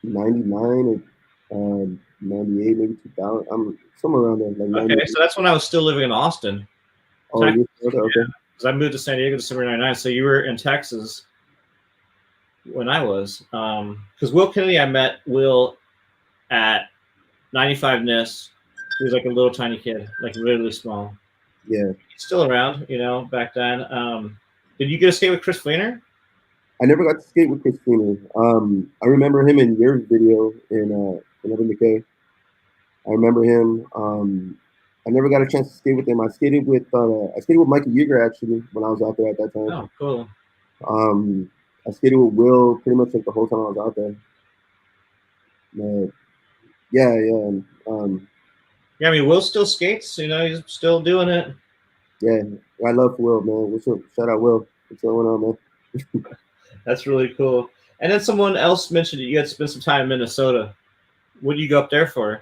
99 or 98, maybe 2000. I'm somewhere around there. Like okay, so that's when I was still living in Austin. Oh, okay. Because I moved to San Diego December '99. So you were in Texas when I was. Because Will Kennedy, I met Will at 95 NIS. He was like a little tiny kid, like really small. Yeah. He's still around, back then. Did you get to skate with Chris Fleener? I never got to skate with Chris Fleener. I remember him in your video in Evan McKay. I remember him. I never got a chance to skate with them. I skated with Mikey Yeager actually when I was out there at that time. Oh, cool. I skated with Will pretty much like the whole time I was out there. But yeah, yeah, Yeah, I mean, Will still skates. You know, he's still doing it. yeah. I love Will, man. What's up? Shout out Will. What's going on, man? That's really cool. And then someone else mentioned that you had spent some time in Minnesota. What did you go up there for?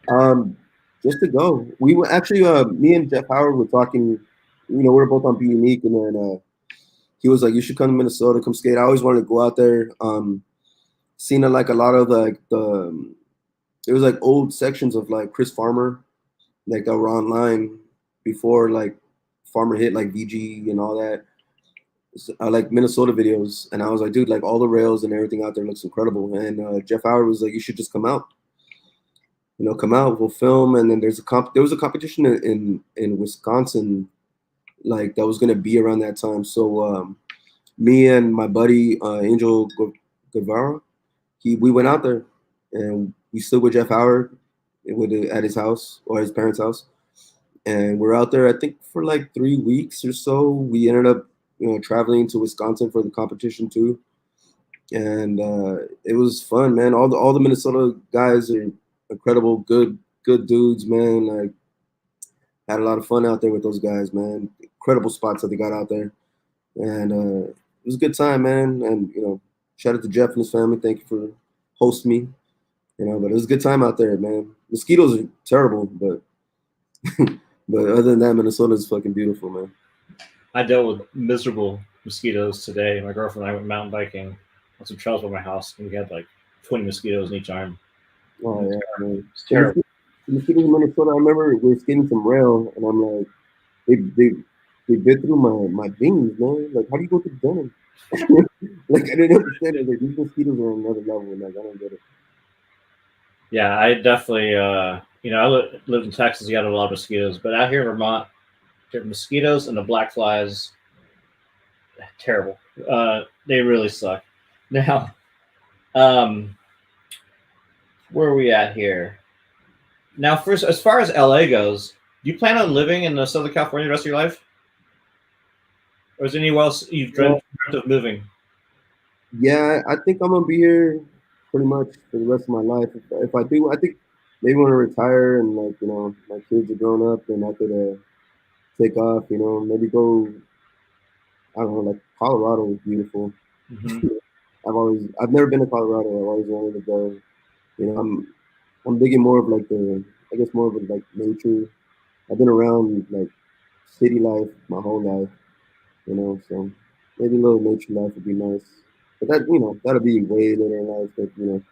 Um, just to go. We were actually me and Jeff Howard were talking. You know, we were both on Be Unique, and then he was like, "You should come to Minnesota, come skate." I always wanted to go out there. Seen like a lot of like the it was like old sections of like Chris Farmer, like that were online before like Farmer hit like VG and all that. I like Minnesota videos, and I was like, dude, like all the rails and everything out there looks incredible. And Jeff Howard was like, you should just come out. You know, come out, we'll film. And then there was a competition in Wisconsin, like that was gonna be around that time. So me and my buddy Angel Guevara, we went out there, and we stood with Jeff Howard at his house or his parents' house, and we're out there. I think for like 3 weeks or so. We ended up, you know, traveling to Wisconsin for the competition too, and it was fun, man. All the Minnesota guys are incredible, good dudes, man. Like had a lot of fun out there with those guys, man. Incredible spots that they got out there, and it was a good time, man. And you know, shout out to Jeff and his family. Thank you for hosting me. You know, but it was a good time out there, man. Mosquitoes are terrible, but but other than that, Minnesota is fucking beautiful, man. I dealt with miserable mosquitoes today. My girlfriend and I went mountain biking on some trails by my house, and we had like 20 mosquitoes in each arm. Oh yeah, man. It's terrible. The mosquitoes in Minnesota. I remember we were skating some rail, and I'm like, they bit through my jeans, man. Like, how do you go through denim? Like, I didn't understand it. Like, these mosquitoes are on another level. Like, I don't get it. Yeah, I definitely, you know, I lived in Texas. You got a lot of mosquitoes, but out here in Vermont, the mosquitoes and the black flies, terrible. They really suck. Now, um, where are we at here? Now, first, as far as LA goes, do you plan on living in Southern California the rest of your life? Or is there anywhere else you've dreamt of moving? Yeah, I think I'm gonna be here pretty much for the rest of my life. If I do, I think maybe when I retire and like you know my kids are grown up, then I could take off. You know, maybe go. I don't know, like Colorado is beautiful. Mm-hmm. I've never been to Colorado. I've always wanted to go. You know, I'm digging more of like I guess more of like nature. I've been around like city life my whole life, you know, so maybe a little nature life would be nice. But that, you know, that'll be way later in life, but you know,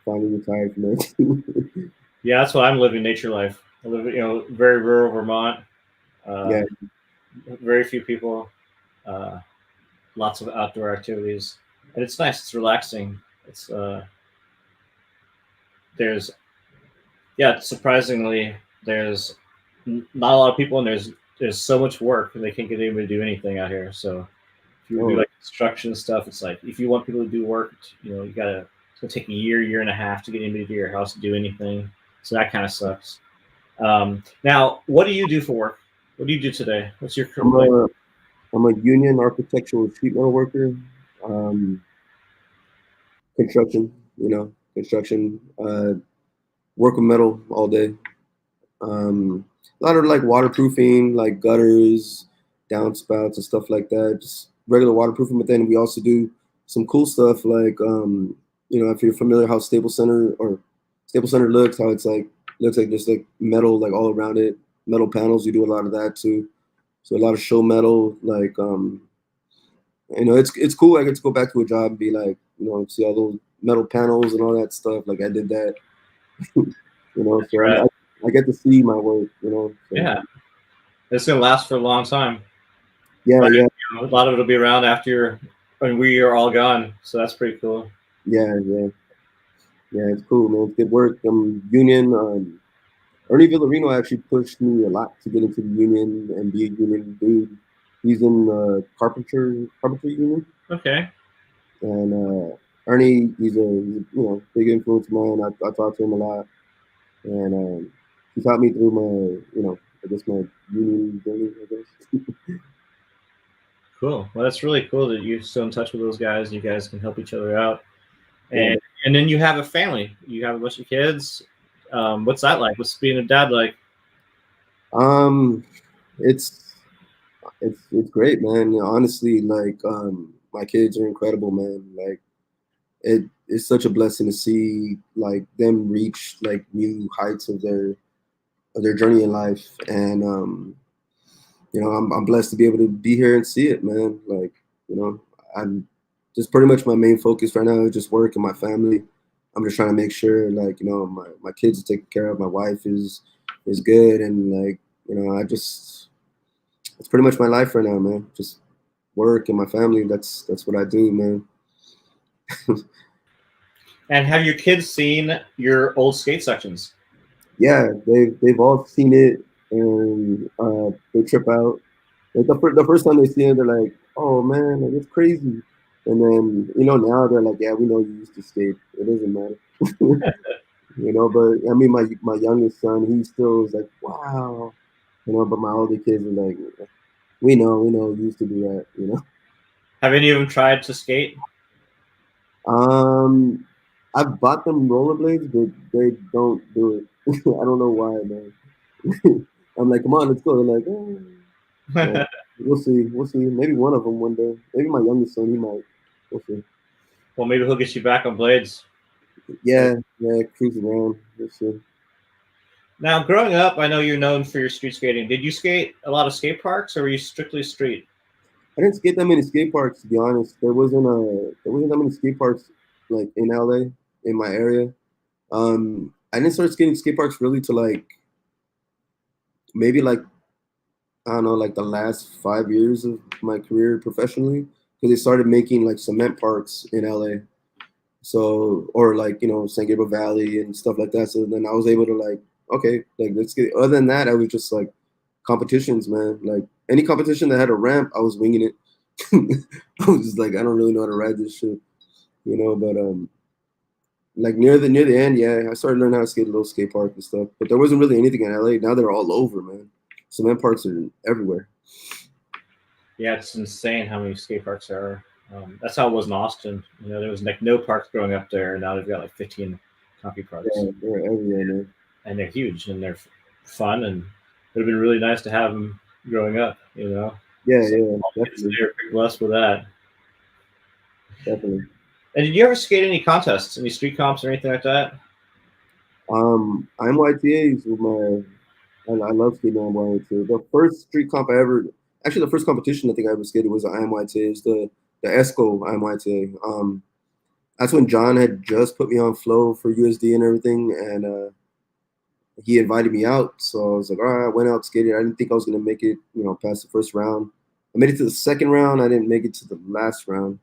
finally retired from that. Yeah, that's what I'm living nature life. I live, you know, very rural Vermont. Yeah, Very few people. Uh, Lots of outdoor activities, and it's nice. It's relaxing. It's there's surprisingly there's not a lot of people, and there's so much work, and they can't get anybody to do anything out here. So if you do like construction stuff, it's like if you want people to do work, you know, it's gonna take a year and a half to get anybody to your house to do anything. So that kind of sucks. Now, what do you do for work? What do you do today? What's your career? I'm a union architectural sheet metal worker. Um, Construction, you know, construction. Work with metal all day. A lot of like waterproofing, like gutters, downspouts, and stuff like that. Just regular waterproofing. But then we also do some cool stuff like, you know, if you're familiar how Staples Center looks, how it's like looks like just like metal like all around it, metal panels. We do a lot of that too. So a lot of show metal, like, you know, it's cool. I get to go back to a job and be like, you know, see all those metal panels and all that stuff. Like I did that, you know. So Right. I get to see my work, you know. So, Yeah, it's gonna last for a long time. yeah, Right? yeah, You know, a lot of it'll be around after when we are all gone. So that's pretty cool. yeah, yeah, yeah. It's cool, man. It's good work. Union. Ernie Villarino actually pushed me a lot to get into the union and be a union dude. He's in carpentry union, Okay. and Ernie, he's a you know big influence of mine. I talk to him a lot, and She taught me through my, I guess my union journey, I guess. Cool. Well, that's really cool that you're still in touch with those guys. You guys can help each other out, Yeah. and then you have a family. You have a bunch of kids. What's that like? What's being a dad like? Um, it's it's great, man. Honestly, like my kids are incredible, man. Like it's such a blessing to see like them reach like new heights of their journey in life, and I'm blessed to be able to be here and see it, man. Like, I'm just pretty much my main focus right now is just work and my family. I'm just trying to make sure, like, my kids are taken care of, my wife is good, and like, I just it's pretty much my life right now, man. Just work and my family. That's what I do, man. And have your kids seen your old skate sections? Yeah, they've all seen it, and they trip out. Like the first time they see it, they're like, "Oh man, like, it's crazy." And then now they're like, "Yeah, we know you used to skate. It doesn't matter." But I mean, my youngest son, he still is like, "Wow," But my older kids are like, we know, you used to do that." Have any of them tried to skate? Um, I've bought them rollerblades, but they don't do it. I don't know why, man. I'm like, come on, let's go. They're like, so we'll see. We'll see. Maybe one of them one day. Maybe my youngest son, he might. We'll see. Well, maybe he'll get you back on blades. Yeah, yeah, cruise around. We'll see. Now, growing up, I know you're known for your street skating. Did you skate a lot of skate parks, or were you strictly street? I didn't skate that many skate parks, to be honest. There wasn't that many skate parks like in LA in my area. I didn't start skating skate parks really till like maybe like I don't know, like the last 5 years of my career professionally, because they started making like cement parks in LA. So, or like, San Gabriel Valley and stuff like that. So then I was able to like, okay, like let's get, other than that, I was just like competitions, man. Like any competition that had a ramp, I was winging it. I was just like, I don't really know how to ride this shit. But like near the end, yeah, I started learning how to skate a little skate park and stuff. But there wasn't really anything in LA. Now they're all over, man. Cement parks are everywhere. Yeah, it's insane how many skate parks there are. That's how it was in Austin. There was like no parks growing up there, and now they've got like 15 concrete parks, Yeah, they're everywhere, man. and they're huge and they're fun, and it would have been really nice to have them growing up. Yeah, So yeah, all kids definitely, today are pretty blessed with that. definitely. And did you ever skate any contests, any street comps or anything like that? I'm YTAs with my. I love skating on YTA. The first street comp I ever, actually, the first competition I think I ever skated was the IMYTA. It's the ESCO IMYTA. That's when John had just put me on flow for USD and everything, and he invited me out. So I was like, all right, I went out skated. I didn't think I was gonna make it, past the first round. I made it to the second round. I didn't make it to the last round,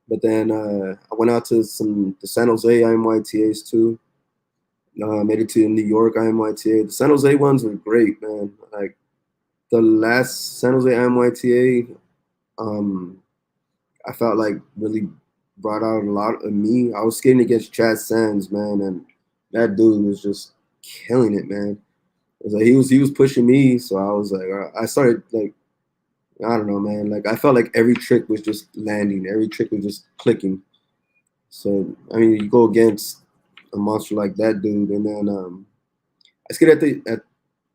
but then I went out to the San Jose IMYTAs too. Made it to New York IMYTA. The San Jose ones were great, man. Like the last San Jose IMYTA, I felt like really brought out a lot of me. I was skating against Chad Sands, man, and that dude was just killing it, man. It was like he was pushing me, so I was like, I started like, I don't know, man. Like I felt like every trick was just landing, every trick was just clicking. So I mean, you go against a monster like that dude, and then I skated at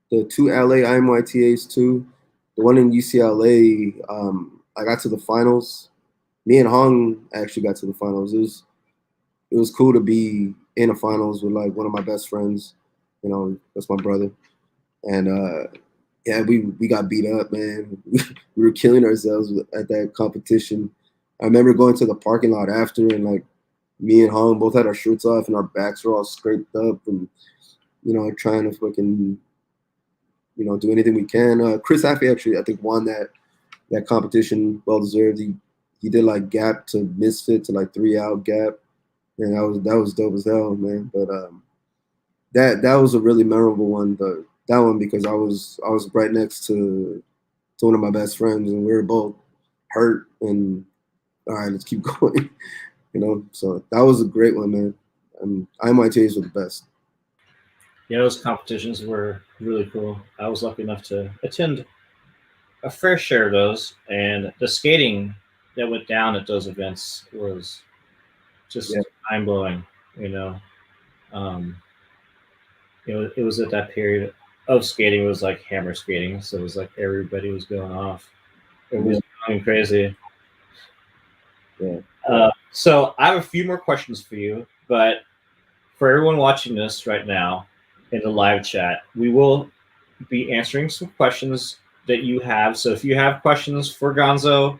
the two LA IMYTAs too. The one in UCLA, I got to the finals. Me and Hong actually got to the finals. It was cool to be in the finals with like one of my best friends. That's my brother. And yeah, we got beat up, man. We were killing ourselves at that competition. I remember going to the parking lot after, and like me and Hong both had our shirts off, and our backs were all scraped up, and trying to fucking do anything we can. Chris Haffey actually, I think, won that competition, well deserved. He did like gap to misfit to like 3 out gap, and that was dope as hell, man. But that was a really memorable one. That one because I was right next to one of my best friends, and we were both hurt. And all right, let's keep going. So that was a great one, man. IMITs were the best. Yeah, those competitions were really cool. I was lucky enough to attend a fair share of those, and the skating that went down at those events was Yeah, just mind blowing. You know, um, it was at that period of skating. It was like hammer skating, so it was like everybody was going off. It was yeah, going crazy. yeah, yeah. So I have a few more questions for you, but for everyone watching this right now in the live chat, we will be answering some questions that you have. So if you have questions for Gonzo,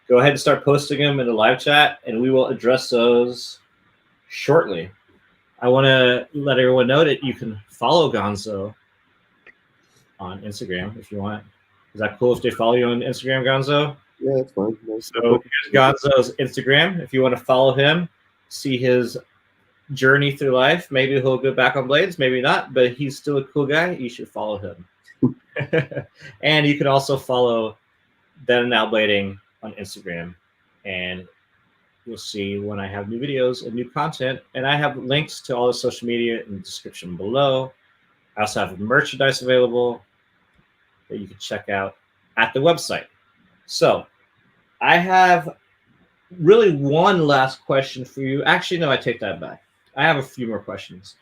go ahead and start posting them in the live chat, and we will address those shortly. I want to let everyone know that you can follow Gonzo on Instagram if you want. Is that cool if they follow you on Instagram, Gonzo? Yeah, that's fine. My So focus here's Gonzo's Instagram. If you want to follow him, see his journey through life. Maybe he'll go back on blades, maybe not, but he's still a cool guy. You should follow him. And you can also follow Then and Now Blading on Instagram. And you'll see when I have new videos and new content. And I have links to all the social media in the description below. I also have merchandise available that you can check out at the website. So I have really one last question for you. Actually, no, I take that back. I have a few more questions.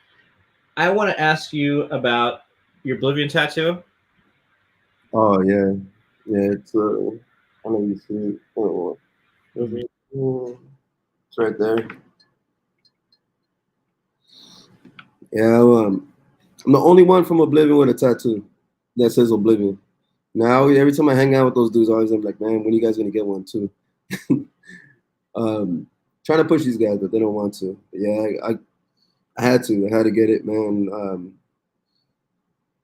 I want to ask you about your Oblivion tattoo. Oh yeah, yeah. I know you see it. Oh, it's right there. Yeah, I'm the only one from Oblivion with a tattoo that says Oblivion. Now, every time I hang out with those dudes, I always am like, man, when are you guys gonna get one too? um, Trying to push these guys, but they don't want to. But yeah, I had to. I had to get it, man.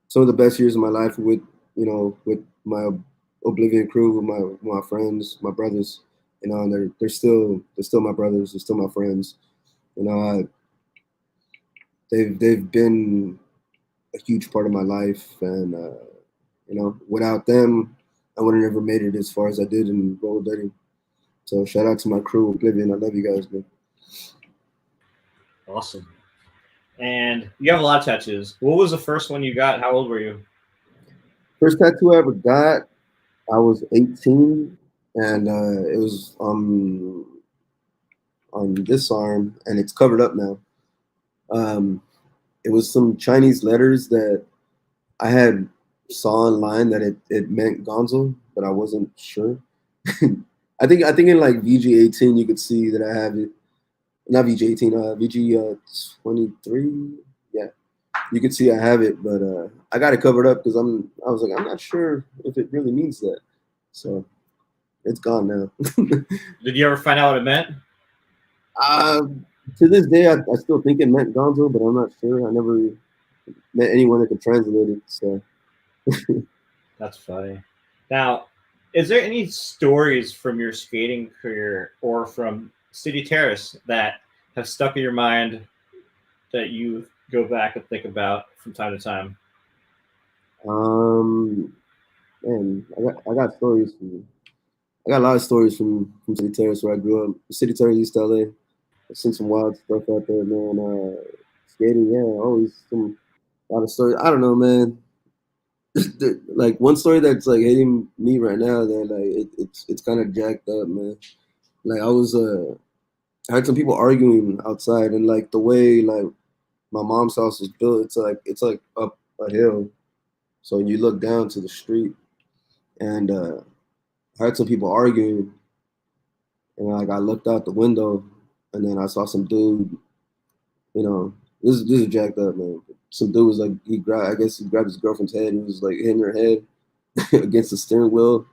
Some of the best years of my life with with my Oblivion crew, with my friends, my brothers. You know, and they're still my brothers. They're still my friends. You know, they've been a huge part of my life, and without them, I would have never made it as far as I did in rollerblading. So shout out to my crew, Oblivion. I love you guys, man. Awesome. And you have a lot of tattoos. What was the first one you got? How old were you? First tattoo I ever got, I was 18, and it was on this arm, and it's covered up now. Um, it was some Chinese letters that I had saw online that it meant Gonzo, but I wasn't sure. I think in like VG18 you could see that I have it. Not VG18, VG 23. Yeah, you could see I have it, but I got it covered up because I was like, I'm not sure if it really means that. So it's gone now. Did you ever find out what it meant? uh, to this day, I still think it meant Gonzo, but I'm not sure. I never met anyone that could translate it. So That's funny. Now, is there any stories from your skating career or from City Terrace that have stuck in your mind that you go back and think about from time to time? um, man, I got stories from I got a lot of stories from City Terrace where I grew up. City Terrace, East LA. I've seen some wild stuff out there, man. Skating, yeah, always some a lot of stories. I don't know, man. Like one story that's like hitting me right now that like it's kind of jacked up, man. Like I heard some people arguing outside, and like the way like my mom's house is built, it's like up a hill, so you look down to the street, and I heard some people arguing, and like I looked out the window, and then I saw some dude. You know, this is jacked up, man. Some dude was like I guess he grabbed his girlfriend's head and he was like hitting her head against the steering wheel,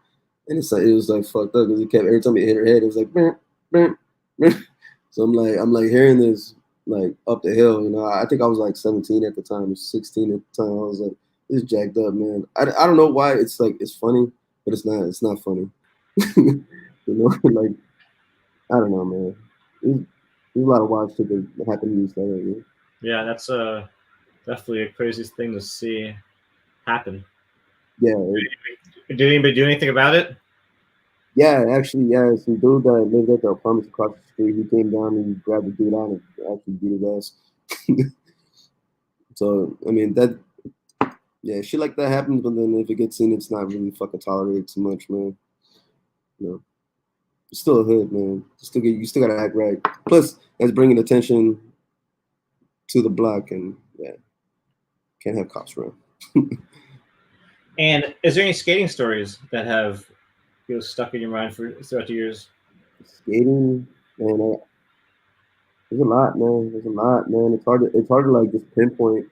and it was like fucked up because he kept every time he hit her head, it was like, burn, burn, burn. So I'm like hearing this like up the hill. You know, I think I was like 17 at the time, 16 at the time. I was like, this is jacked up, man. I don't know why it's like it's funny, but it's not. It's not funny. You know, like I don't know, man. There's a lot of wild shit that happened in East LA. Man. Yeah, that's definitely a crazy thing to see happen. Yeah, Did anybody do anything about it? yeah. Actually, yeah. Some dude that lived at the apartments across the street, he came down and grabbed the dude out and actually beat his ass. So I mean that, yeah, shit like that happens, but then if it gets in, it's not really fucking tolerated too much, man. You know, it's still a hood, man. You still gotta act right. Plus, that's bringing attention to the block, and yeah, can't have cops around. And is there any skating stories that have stuck in your mind throughout the years? Skating, man, there's a lot, man. There's a lot, man. It's hard to like just pinpoint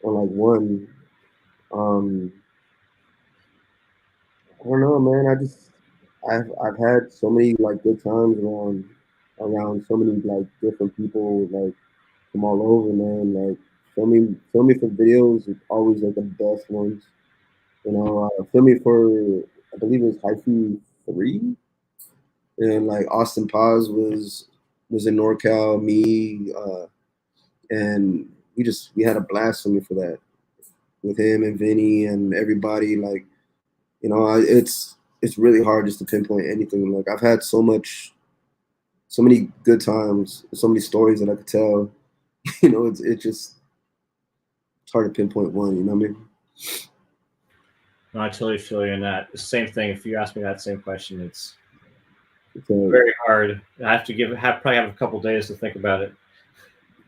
on like one. Um, I don't know, man. I've had so many like good times around so many like different people like from all over, man. Like film me for videos is always like the best ones. You know, film me for, I believe it was Haiku 3, and like Austin Paz was in NorCal, me, and we had a blast filming for that with him and Vinny and everybody. Like, you know, it's really hard just to pinpoint anything. Like I've had so many good times, so many stories that I could tell. You know, it's hard to pinpoint one. You know what I mean? No, I totally feel you in that. The same thing. If you ask me that same question, it's So, very hard. I have to probably have a couple days to think about it.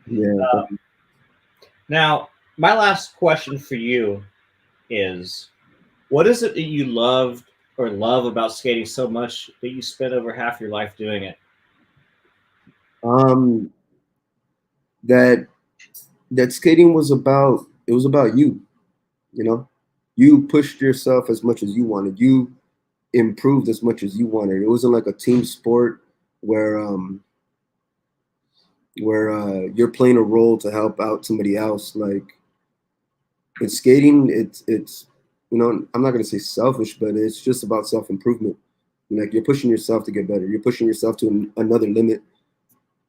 yeah, Now, my last question for you is, what is it that you loved or love about skating so much that you spent over half your life doing it? um, that that skating was about you. You know, you pushed yourself as much as you wanted. You improved as much as you wanted. It wasn't like a team sport where you're playing a role to help out somebody else. Like in skating, it's you know, I'm not gonna say selfish, but it's just about self improvement. Like you're pushing yourself to get better. You're pushing yourself to another limit.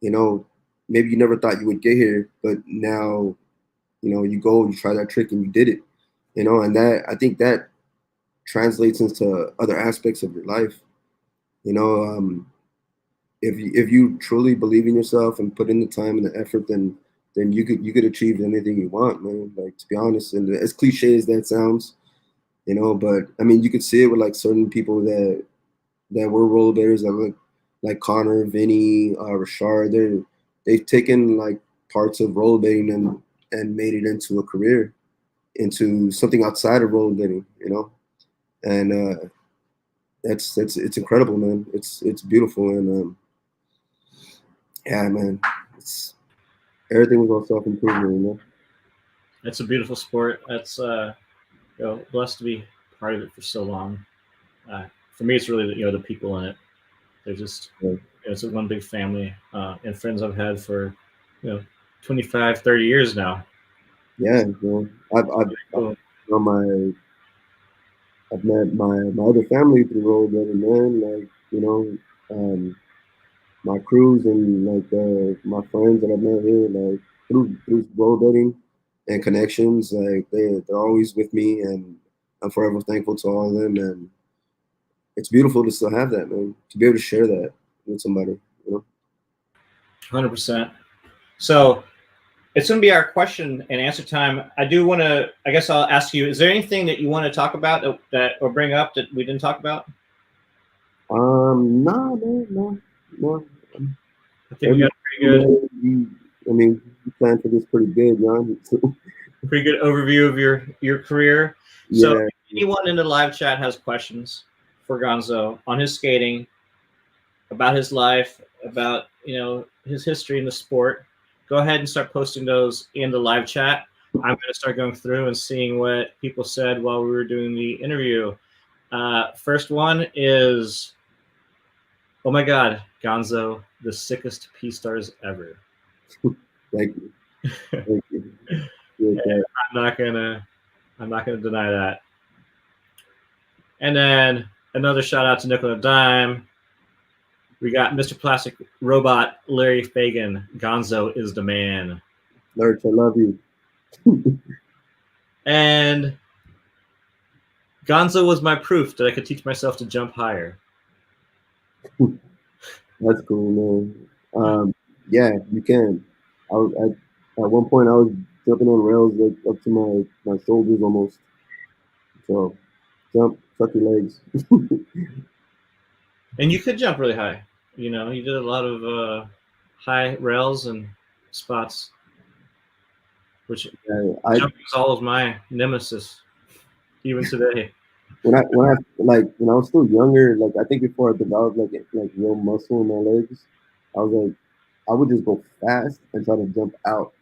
You know, maybe you never thought you would get here, but now, you know, you go, you try that trick, and you did it. You know, and that, I think that translates into other aspects of your life. You know, if you truly believe in yourself and put in the time and the effort, then you could achieve anything you want, man. Like, to be honest, and as cliche as that sounds, you know, but I mean, you could see it with like certain people that were rollerbladers, like Connor, Vinny, Rashard. They've taken like parts of rollerblading and made it into a career, into something outside of rollerblading, you know, and that's it's incredible, man. It's beautiful, and yeah, man, it's everything was all self improvement, you know. It's a beautiful sport. That's blessed to be part of it for so long. For me, it's really the people in it. They're just Yeah, it's one big family and friends I've had for you know 25, 30 years now. yeah, you know, Cool. you know, I've met my other family through rollerblading, man. Like, you know, my crews and like my friends that I've met here, like through rollerblading and connections, like they're always with me, and I'm forever thankful to all of them. And it's beautiful to still have that, man, to be able to share that with somebody, you know. 100%. So it's going to be our question and answer time. I do want to. I guess I'll ask you: is there anything that you want to talk about that or bring up that we didn't talk about? No, man, no. I think we Every, got a pretty good, I mean, you planned for this pretty good, Jan. pretty good overview of your career. So, Yeah, if anyone in the live chat has questions for Gonzo on his skating, about his life, about his history in the sport, go ahead and start posting those in the live chat. I'm going to start going through and seeing what people said while we were doing the interview. First one is, oh my God, Gonzo, the sickest P stars ever. thank you, thank you. Yeah, Yeah, I'm not gonna deny that. And then another shout out to Nickel and Dime. We got Mr. Plastic Robot Larry Fagan. Gonzo is the man. Lurch, I love you. And Gonzo was my proof that I could teach myself to jump higher. That's cool, man. Yeah, you can. At one point, jumping on rails like up to my shoulders almost. So jump, suck your legs. And you could jump really high. You know, you did a lot of high rails and spots, which I jumping is always my nemesis, even today. when I was still younger, like I think before I developed like real muscle in my legs, I was like I would just go fast and try to jump out,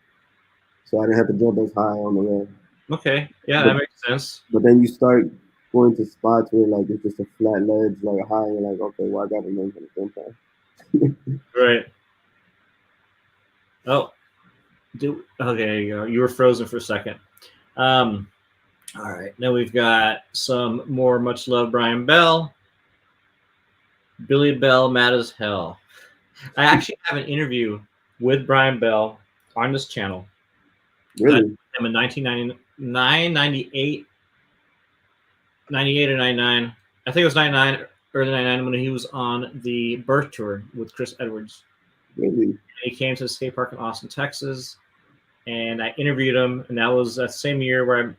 so I didn't have to jump as high on the rail. Okay, yeah, But that makes sense. but then you start going to spots where like it's just a flat ledge, like high, and you're like, okay, well I got to learn how to jump high. Right. Oh, okay, you go. You were frozen for a second. Um, all right, now we've got some more much loved Brian Bell. Billy Bell, mad as hell. I actually have an interview with Brian Bell on this channel. Really? I'm in 1999, 98, 98 or 99. I think it was 99, early 99 when he was on the Birth Tour with Chris Edwards. Really? He came to the skate park in Austin, Texas, and I interviewed him. And that was that same year where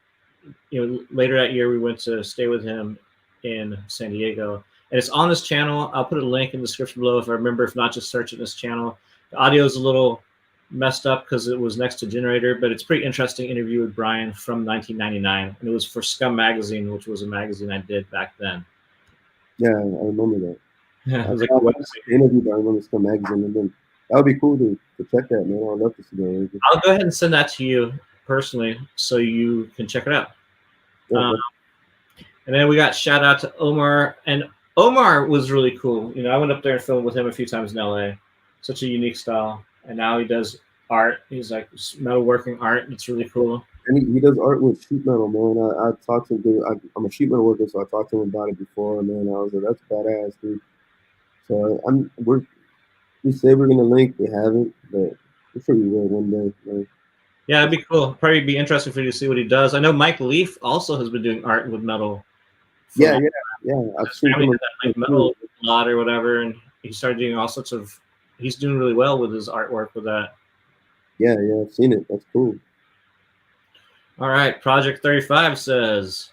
later that year we went to stay with him in San Diego. And it's on this channel. I'll put a link in the description below if I remember. If not, just search it in this channel. The audio is a little messed up because it was next to Generator, but it's a pretty interesting interview with Brian from 1999. And it was for Scum Magazine, which was a magazine I did back then. Yeah, I remember that. Yeah, it was like I the interview, but I remember some magazine, and then that would be cool to check that, man. I'd love to see that. I'll go ahead and send that to you personally so you can check it out. Yeah, And then we got shout out to Omar, and Omar was really cool. You know, I went up there and filmed with him a few times in LA. Such a unique style, and now he does art. He's like metalworking art. It's really cool. and he does art with sheet metal, man. I talked to him. I'm a sheet metal worker, so I talked to him about it before, man. I was like, that's badass, dude. So we say we're gonna link. We haven't, but I'm sure we will one day, man. Yeah, it'd be cool. Probably be interesting for you to see what he does. I know Mike Leaf also has been doing art with metal. Yeah. I've seen him like metal a lot or whatever, and he started doing all sorts of. He's doing really well with his artwork with that. Yeah, I've seen it. That's cool. All right, Project 35 says,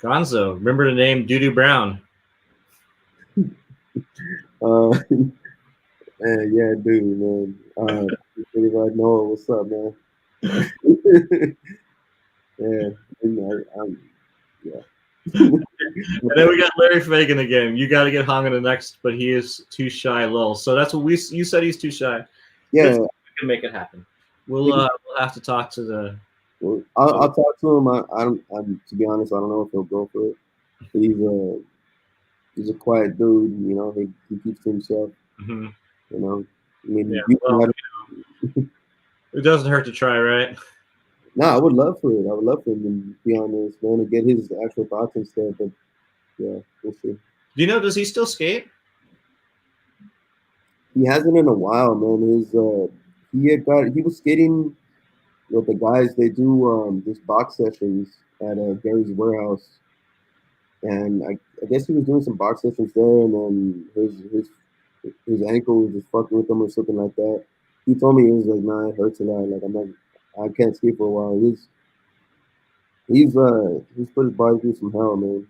Gonzo, remember the name Doodoo Brown? Yeah, dude, man. Everybody know what's up, man. Yeah, yeah. And then we got Larry Fagan again. You got to get hung in the next, but he is too shy, lol. So that's what you said. He's too shy. Yeah, we can make it happen. We'll have to talk to the. Well, I'll talk to him. To be honest, I don't know if he'll go for it. He's a quiet dude. You know, he keeps to himself. Mm-hmm. You know, I mean, it doesn't hurt to try, right? No, I would love for it. I would love for him to be on this, man, to get his actual thoughts and stuff. But yeah, we'll see. Do you know? Does he still skate? He hasn't in a while, man. He was skating with the guys. They do just box sessions at Gary's warehouse, and I guess he was doing some box sessions there, and then his ankle was just fucking with him or something like that. He told me he was like, "Nah, it hurts a lot. Like I can't skate for a while." He's put his body through some hell, man.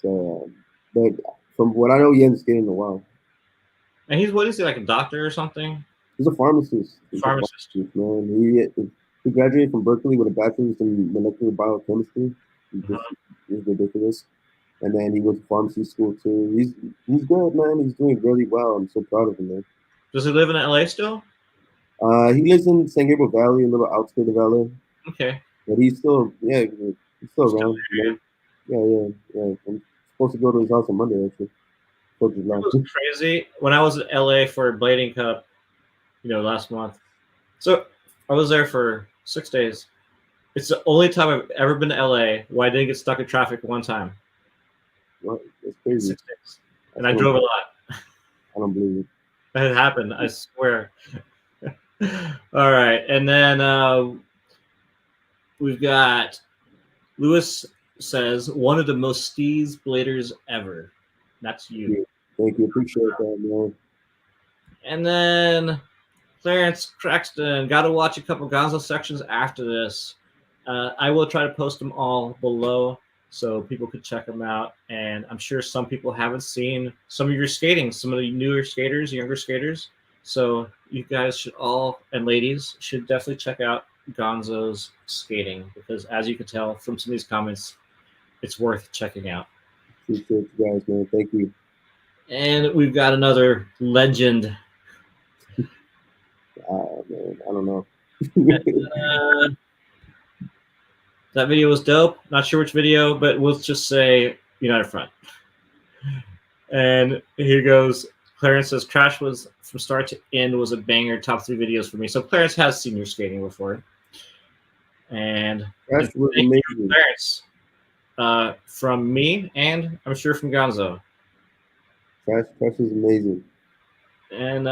So, but from what I know, he hasn't skated in a while. And what is he, like a doctor or something? He's a pharmacist. Man. He graduated from Berkeley with a bachelor's in molecular biochemistry. He's ridiculous. And then he went to pharmacy school too. He's good, man. He's doing really well. I'm so proud of him, man. Does he live in LA still? He lives in San Gabriel Valley, a little outskirt of LA. Okay. But he's still around. Yeah. I'm supposed to go to his house on Monday, actually. It was crazy. When I was at LA for Blading Cup, last month. So I was there for 6 days. It's the only time I've ever been to LA where I didn't get stuck in traffic one time. What? That's crazy. 6 days. And I drove a lot. I don't believe it. It happened, I swear. All right. And then we've got Lewis says, one of the most steez bladers ever. That's you. Thank you. Appreciate that, man. And then Clarence Craxton, got to watch a couple Gonzo sections after this. I will try to post them all below so people could check them out. And I'm sure some people haven't seen some of your skating, some of the newer skaters, younger skaters. So you guys should all, and ladies, should definitely check out Gonzo's skating, because as you can tell from some of these comments, it's worth checking out. Appreciate you guys, man. Thank you. And we've got another legend. Man, I don't know. That video was dope. Not sure which video, but we'll just say United Front. And here goes. Clarence says Crash was from start to end was a banger. Top 3 videos for me. So Clarence has seen your skating before. And Crash was amazing. Clarence, from me, and I'm sure from Gonzo. Crash is amazing. And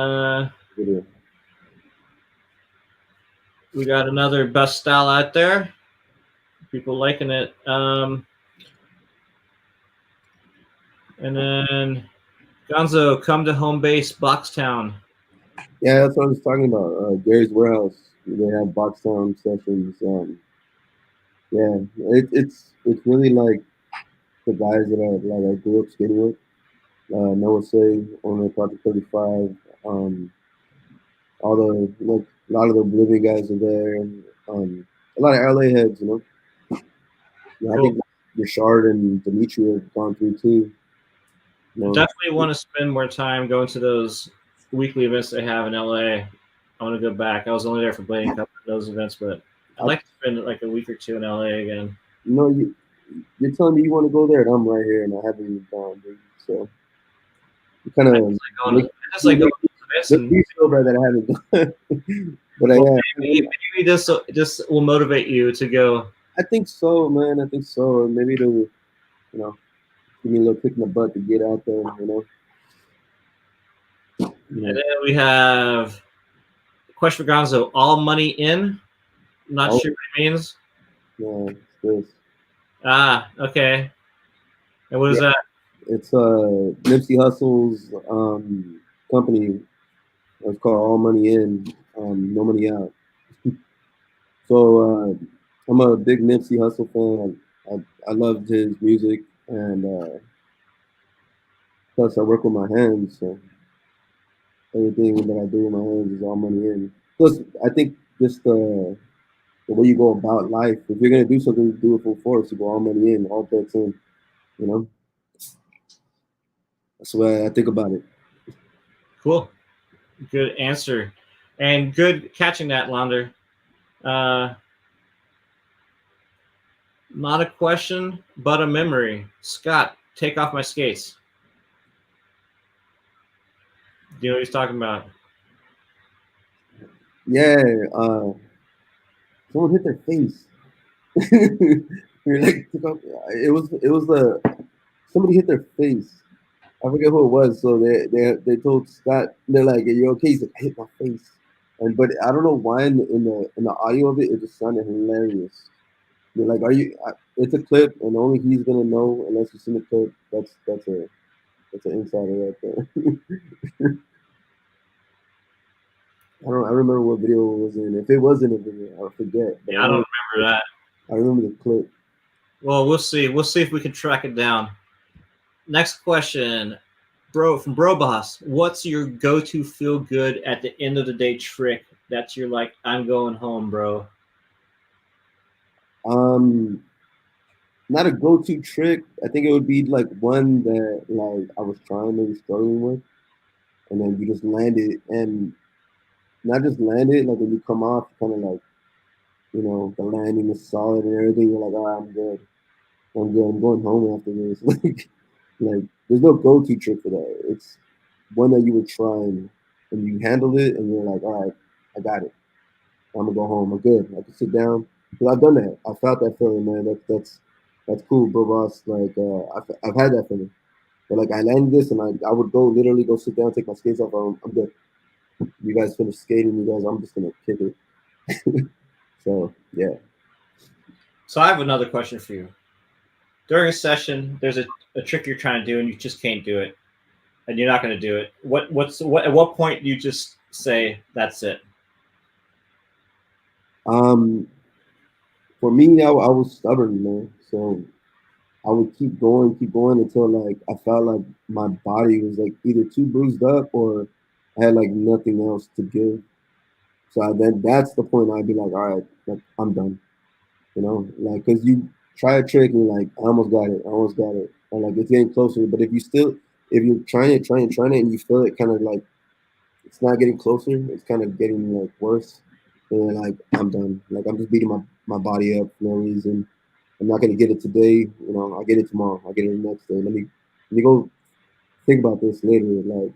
we got another best style out there. People liking it. And then Gonzo, come to home base, Boxtown. Yeah, that's what I was talking about. Gary's Warehouse. They have Boxtown sessions. Yeah, it's really like the guys that I grew up skating with. Noah Say, owner of Project 35. All the a lot of the Bolivian guys are there, and a lot of LA heads, you know. Yeah, cool. I think Richard and Dimitri have gone through too. Definitely want to spend more time going to those weekly events they have in LA. I want to go back. I was only there for Blading Cup of those events, but I'd like to spend like a week or 2 in LA again. You know, you're telling me you want to go there, and I'm right here, and I haven't even gone, dude. So you kind of just like going to events. You feel bad that I haven't gone. But maybe this will motivate you to go. I think so, man. I think so. Maybe it'll, give me a little kick in the butt to get out there, And then we have a question for Gonzo. All money in? Not sure what it means. Yeah, it's this. Ah, okay. And what is that? It's Nipsey Hussle's company. It's called All Money In, No Money Out. So I'm a big Nipsey Hussle fan. I loved his music, and plus I work with my hands, so everything that I do with my hands is all money in. Plus, I think just the way you go about life. If you're gonna do something, do it full force. You go all money in, all bets in. You know, that's the way I think about it. Cool, good answer, and good catching that, Launder. Not a question, but a memory. Scott, take off my skates. Do you know what he's talking about? Yeah, someone hit their face. It was somebody hit their face. I forget who it was. So they told Scott, they're like, "Are you okay?" He's like, "I hit my face," but I don't know why in the audio of it just sounded hilarious. They're like, "Are you?" It's a clip, and only he's gonna know unless you've seen the clip. That's an insider right there. I remember what video it was in. If it was in a video, I forget. But I don't remember that. I remember the clip. Well, we'll see. We'll see if we can track it down. Next question, from Bro Boss. What's your go-to feel good at the end of the day trick that you're like, I'm going home, bro? Not a go-to trick. I think it would be like one that like I was trying, maybe struggling with, and then you just land it, and not just land it. Like when you come off, kind of like, the landing is solid and everything. You're like, I'm good. I'm going home after this. like there's no go-to trick for that. It's one that you were trying and you handled it, and you're like, all right, I got it. I'm gonna go home. I'm good. I can sit down. Because I've done that. I felt that feeling, man. That's cool, bro, boss. Like I've had that feeling. But like I landed this, and I would literally go sit down, take my skates off. I'm good. You guys finish skating. I'm just gonna kick it. So yeah. So I have another question for you. During a session, there's a trick you're trying to do, and you just can't do it, and you're not going to do it. At what point do you just say that's it? For me, I was stubborn, man. So I would keep going until like I felt like my body was like either too bruised up or I had like nothing else to give. So then that's the point I'd be like, all right, like, I'm done. Like because you try a trick and you're like, I almost got it, I almost got it, and like it's getting closer. But if you're trying it, and you feel it kind of like it's not getting closer, it's kind of getting like worse. Then you're like, I'm done. Like I'm just beating my body up for no reason. I'm not gonna get it today. I'll get it tomorrow. I'll get it the next day. Let me go think about this later. Like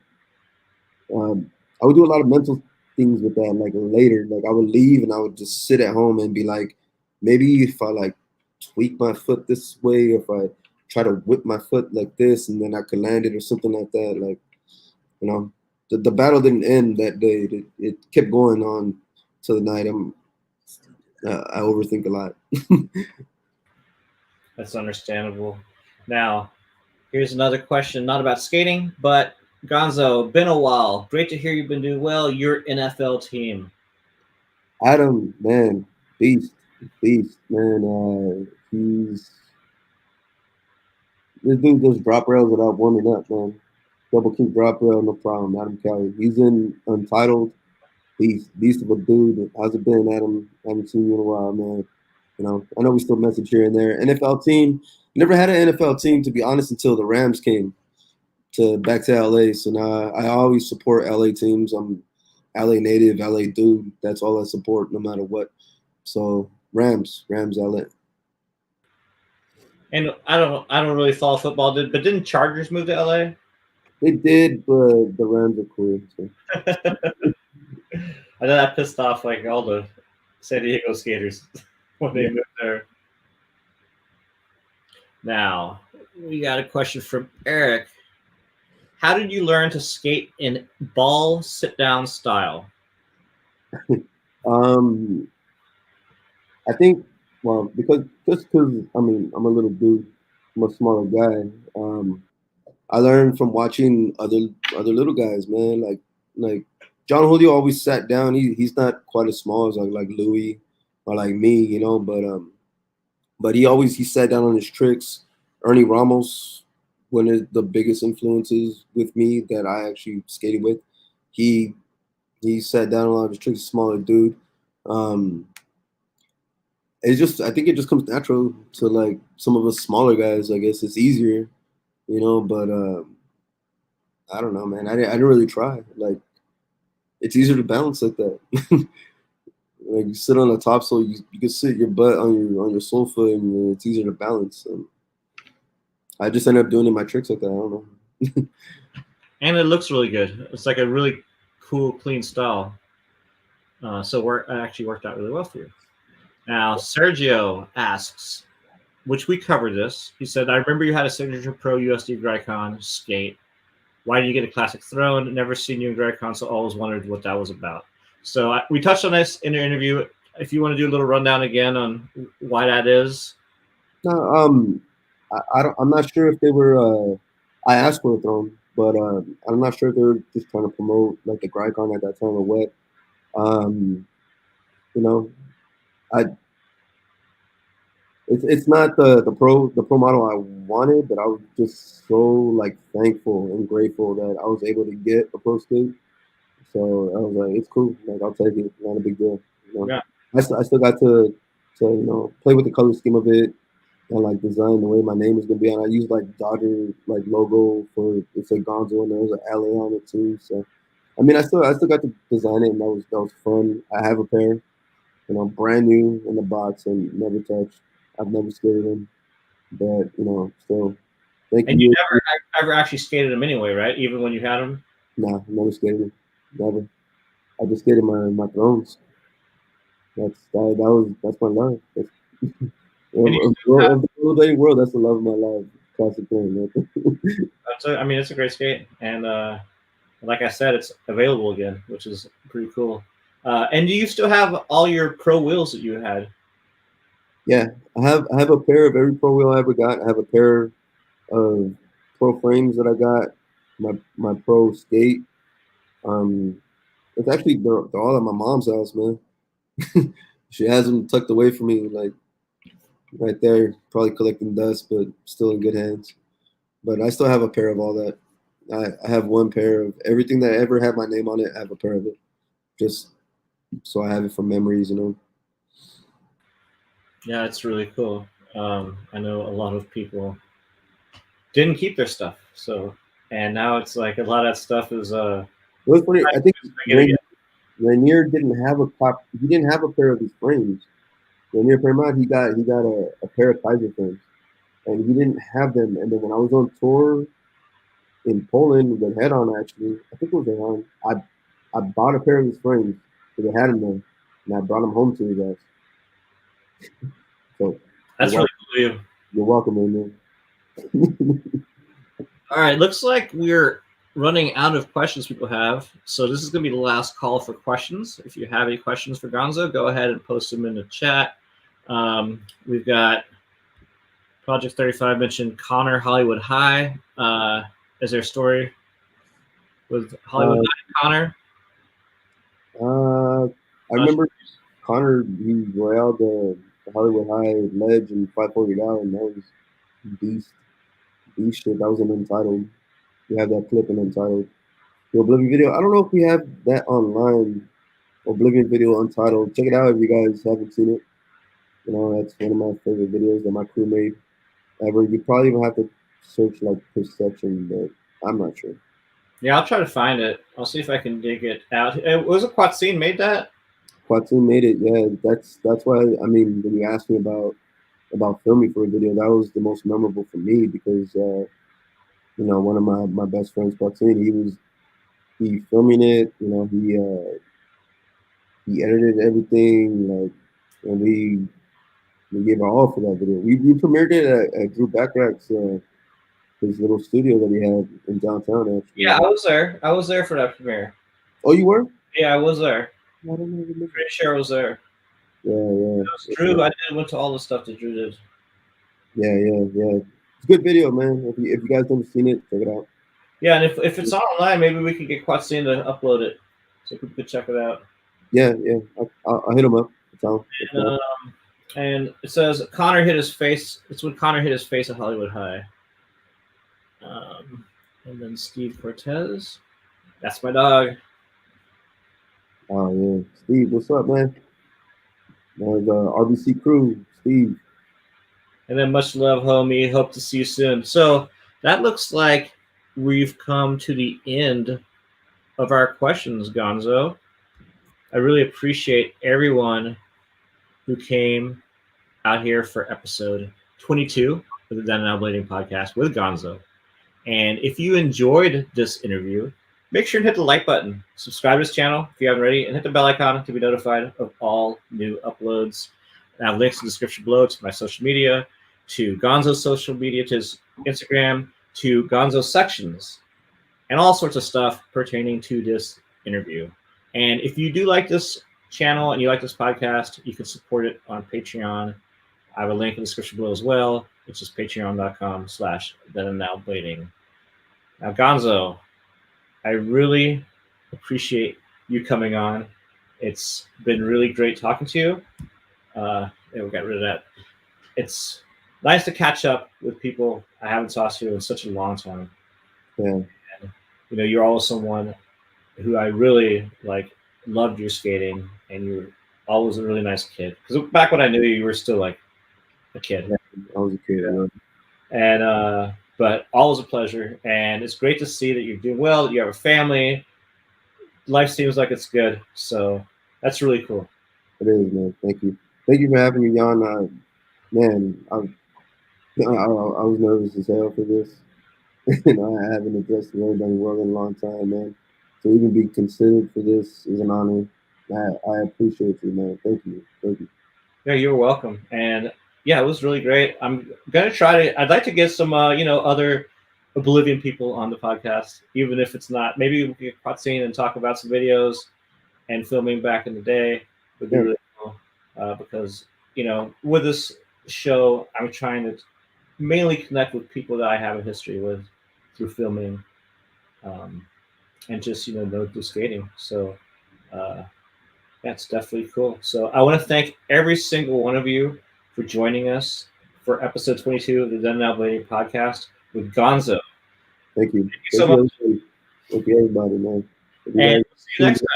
I would do a lot of mental things with that. Like later, like I would leave and I would just sit at home and be like, maybe if I like tweak my foot this way, if I try to whip my foot like this, and then I could land it or something like that. Like you know, the battle didn't end that day. It kept going on to the night. I overthink a lot. That's understandable. Now, here's another question, not about skating, but Gonzo, been a while. Great to hear you've been doing well. Your NFL team. Adam, man, beast, man. He's This dude just drop rails without warming up, man. Double kick drop rail, no problem. Adam Kelly. He's in Untitled. Beast of a dude. How's it been, Adam? Haven't seen you in a while, man. I know we still message here and there. NFL team. Never had an NFL team, to be honest, until the Rams came to back to LA. So now I always support LA teams. I'm LA native, LA dude. That's all I support, no matter what. So Rams, LA. And I don't really follow football, but didn't Chargers move to LA? They did, but the Rams are cool. So. I know that pissed off like all the San Diego skaters when they moved there. Now, we got a question from Eric. How did you learn to skate in ball sit down style? I think, well, because I mean I'm a little dude, I'm a smaller guy. I learned from watching other little guys, man. Like John Julio always sat down. He's not quite as small as like Louis or like me, but he sat down on his tricks. Ernie Ramos, one of the biggest influences with me that I actually skated with. He he sat down on a lot of his tricks. Smaller dude. Um, I think it just comes natural to like some of us smaller guys. I guess it's easier, but I don't know, man. I didn't really try. Like it's easier to balance like that. Like you sit on the top, so you can sit your butt on your sofa, and it's easier to balance. And I just ended up doing it my tricks like that. I don't know. And it looks really good. It's like a really cool, clean style. So it actually worked out really well for you. Now, Sergio asks, which we covered this. He said, I remember you had a signature pro USD Gricon skate. Why did you get a classic throne? Never seen you in Gricon, so always wondered what that was about. So we touched on this in the interview. If you want to do a little rundown again on why that is. No, I'm not sure if they were. I asked for a throne, but I'm not sure if they were just trying to promote like the Gricon at that time or what. Um, you know, I it's not the pro model I wanted, but I was just so like thankful and grateful that I was able to get a pro skate. So I was like, it's cool. Like I'll take it. Not a big deal. Yeah. I still got to play with the color scheme of it and like design the way my name is gonna be on. I used like Dodger like logo for it's a Gonzo and there was an LA on it too. So I mean, I still got to design it and that was fun. I have a pair, brand new in the box and never touched. I've never skated them, but still. Thank And you you. never ever actually skated them anyway, right? Even when you had them. Nah, never skated them. Never. I just skated my thrones. That's my love. That's, And you of the rollerblading world, that's the love of my life. Classic thing. it's a great skate, and like I said, it's available again, which is pretty cool. And do you still have all your pro wheels that you had? Yeah, I have a pair of every pro wheel I ever got. I have a pair of pro frames that I got. My pro skate. Um, It's actually they're all at my mom's house, man. She has them tucked away from me, like right there, probably collecting dust, but still in good hands. But I still have a pair of all that. I have one pair of everything that ever had my name on it. I have a pair of it, just so I have it from memories, you know. Yeah, it's really cool. I know a lot of people didn't keep their stuff, so and now it's like a lot of that stuff is It was funny. I think I get it. Rainier didn't have a pop. He didn't have a pair of his frames. Rainier Paramount, he got a pair of Kaiser frames, and he didn't have them. And then when I was on tour in Poland with Head On, actually, I think it was Head On. I bought a pair of his frames because they had them there, and I brought them home to you guys. So That's really cool of you. you're welcome, man. All right, looks like we're running out of questions people have. So this is going to be the last call for questions. If you have any questions for Gonzo, go ahead and post them in the chat. We've got Project 35 mentioned Connor Hollywood High. Is there a story with Hollywood High, Connor? I remember Connor, he railed the Hollywood High ledge and 540 down, and that was beast, beast shit. That was an Untitled. We have that clip in Untitled. The Oblivion video. I don't know if we have that online. Oblivion video Untitled. Check it out if you guys haven't seen it. You know, that's one of my favorite videos that my crew made ever. You probably even have to search like Perception, but I'm not sure. Yeah, I'll try to find it. I'll see if I can dig it out. Was it Quatsine made that? Quatsine made it. Yeah, that's why. I mean, when you asked me about filming for a video, that was the most memorable for me because you know, one of my best friends, Quatsine, he filming it. You know, he edited everything. Like, and we gave our all for that video. We premiered it at Drew Backrack's his little studio that he had in downtown. Actually, Yeah, I was there. I was there for that premiere. Oh, you were? Yeah, I was there. I don't know. Pretty sure I was there. Yeah. It was Drew. I went to all the stuff that Drew did. Yeah. It's a good video, man. If you guys haven't seen it, check it out. Yeah, and if it's online, maybe we could get Quatsine to upload it so people could check it out. Yeah. I'll hit him up. And it says Connor hit his face. It's when Connor hit his face at Hollywood High. And then Steve Cortez. That's my dog. Oh yeah, Steve, what's up, man? There's RBC crew, Steve. And then much love, homie. Hope to see you soon. So that looks like we've come to the end of our questions, Gonzo. I really appreciate everyone who came out here for episode 22 of the Then and Now Blading podcast with Gonzo. And if you enjoyed this interview, make sure to hit the like button, subscribe to this channel if you haven't already, and hit the bell icon to be notified of all new uploads. I have links in the description below to my social media, to Gonzo's social media, to his Instagram, to Gonzo's sections, and all sorts of stuff pertaining to this interview. And if you do like this channel and you like this podcast, you can support it on Patreon. I have a link in the description below as well, which is patreon.com/thenandnowblading. Now, Gonzo, I really appreciate you coming on. It's been really great talking to you. Yeah, we got rid of that. It's nice to catch up with people I haven't talked to in such a long time. Yeah. And, you know, you're always someone who I really loved your skating, and you were always a really nice kid. Because back when I knew you, you were still like a kid. Yeah, I was a kid. Yeah. And but always a pleasure, and it's great to see that you're doing well. You have a family. Life seems like it's good, so that's really cool. It is, man. Thank you for having me, Jan. Man, I was nervous as hell for this. You know, I haven't addressed the Rollerblading world in a long time, man. To even be considered for this is an honor. I appreciate you, man. Thank you. Yeah, you're welcome. And yeah, it was really great. I'm gonna try to. I'd like to get some, other Oblivion people on the podcast, even if it's not. Maybe we can get Quatsine and talk about some videos and filming back in the day would be really cool. Because with this show, I'm trying to mainly connect with people that I have a history with through filming, and just know through skating. So That's definitely cool. So I want to thank every single one of you for joining us for episode 22 of the Done Now Blading podcast with Gonzo. Thank you. Thank you so much. Everybody. Thank you, everybody, man. And we'll see you next time.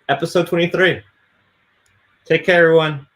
Episode 23. Take care, everyone.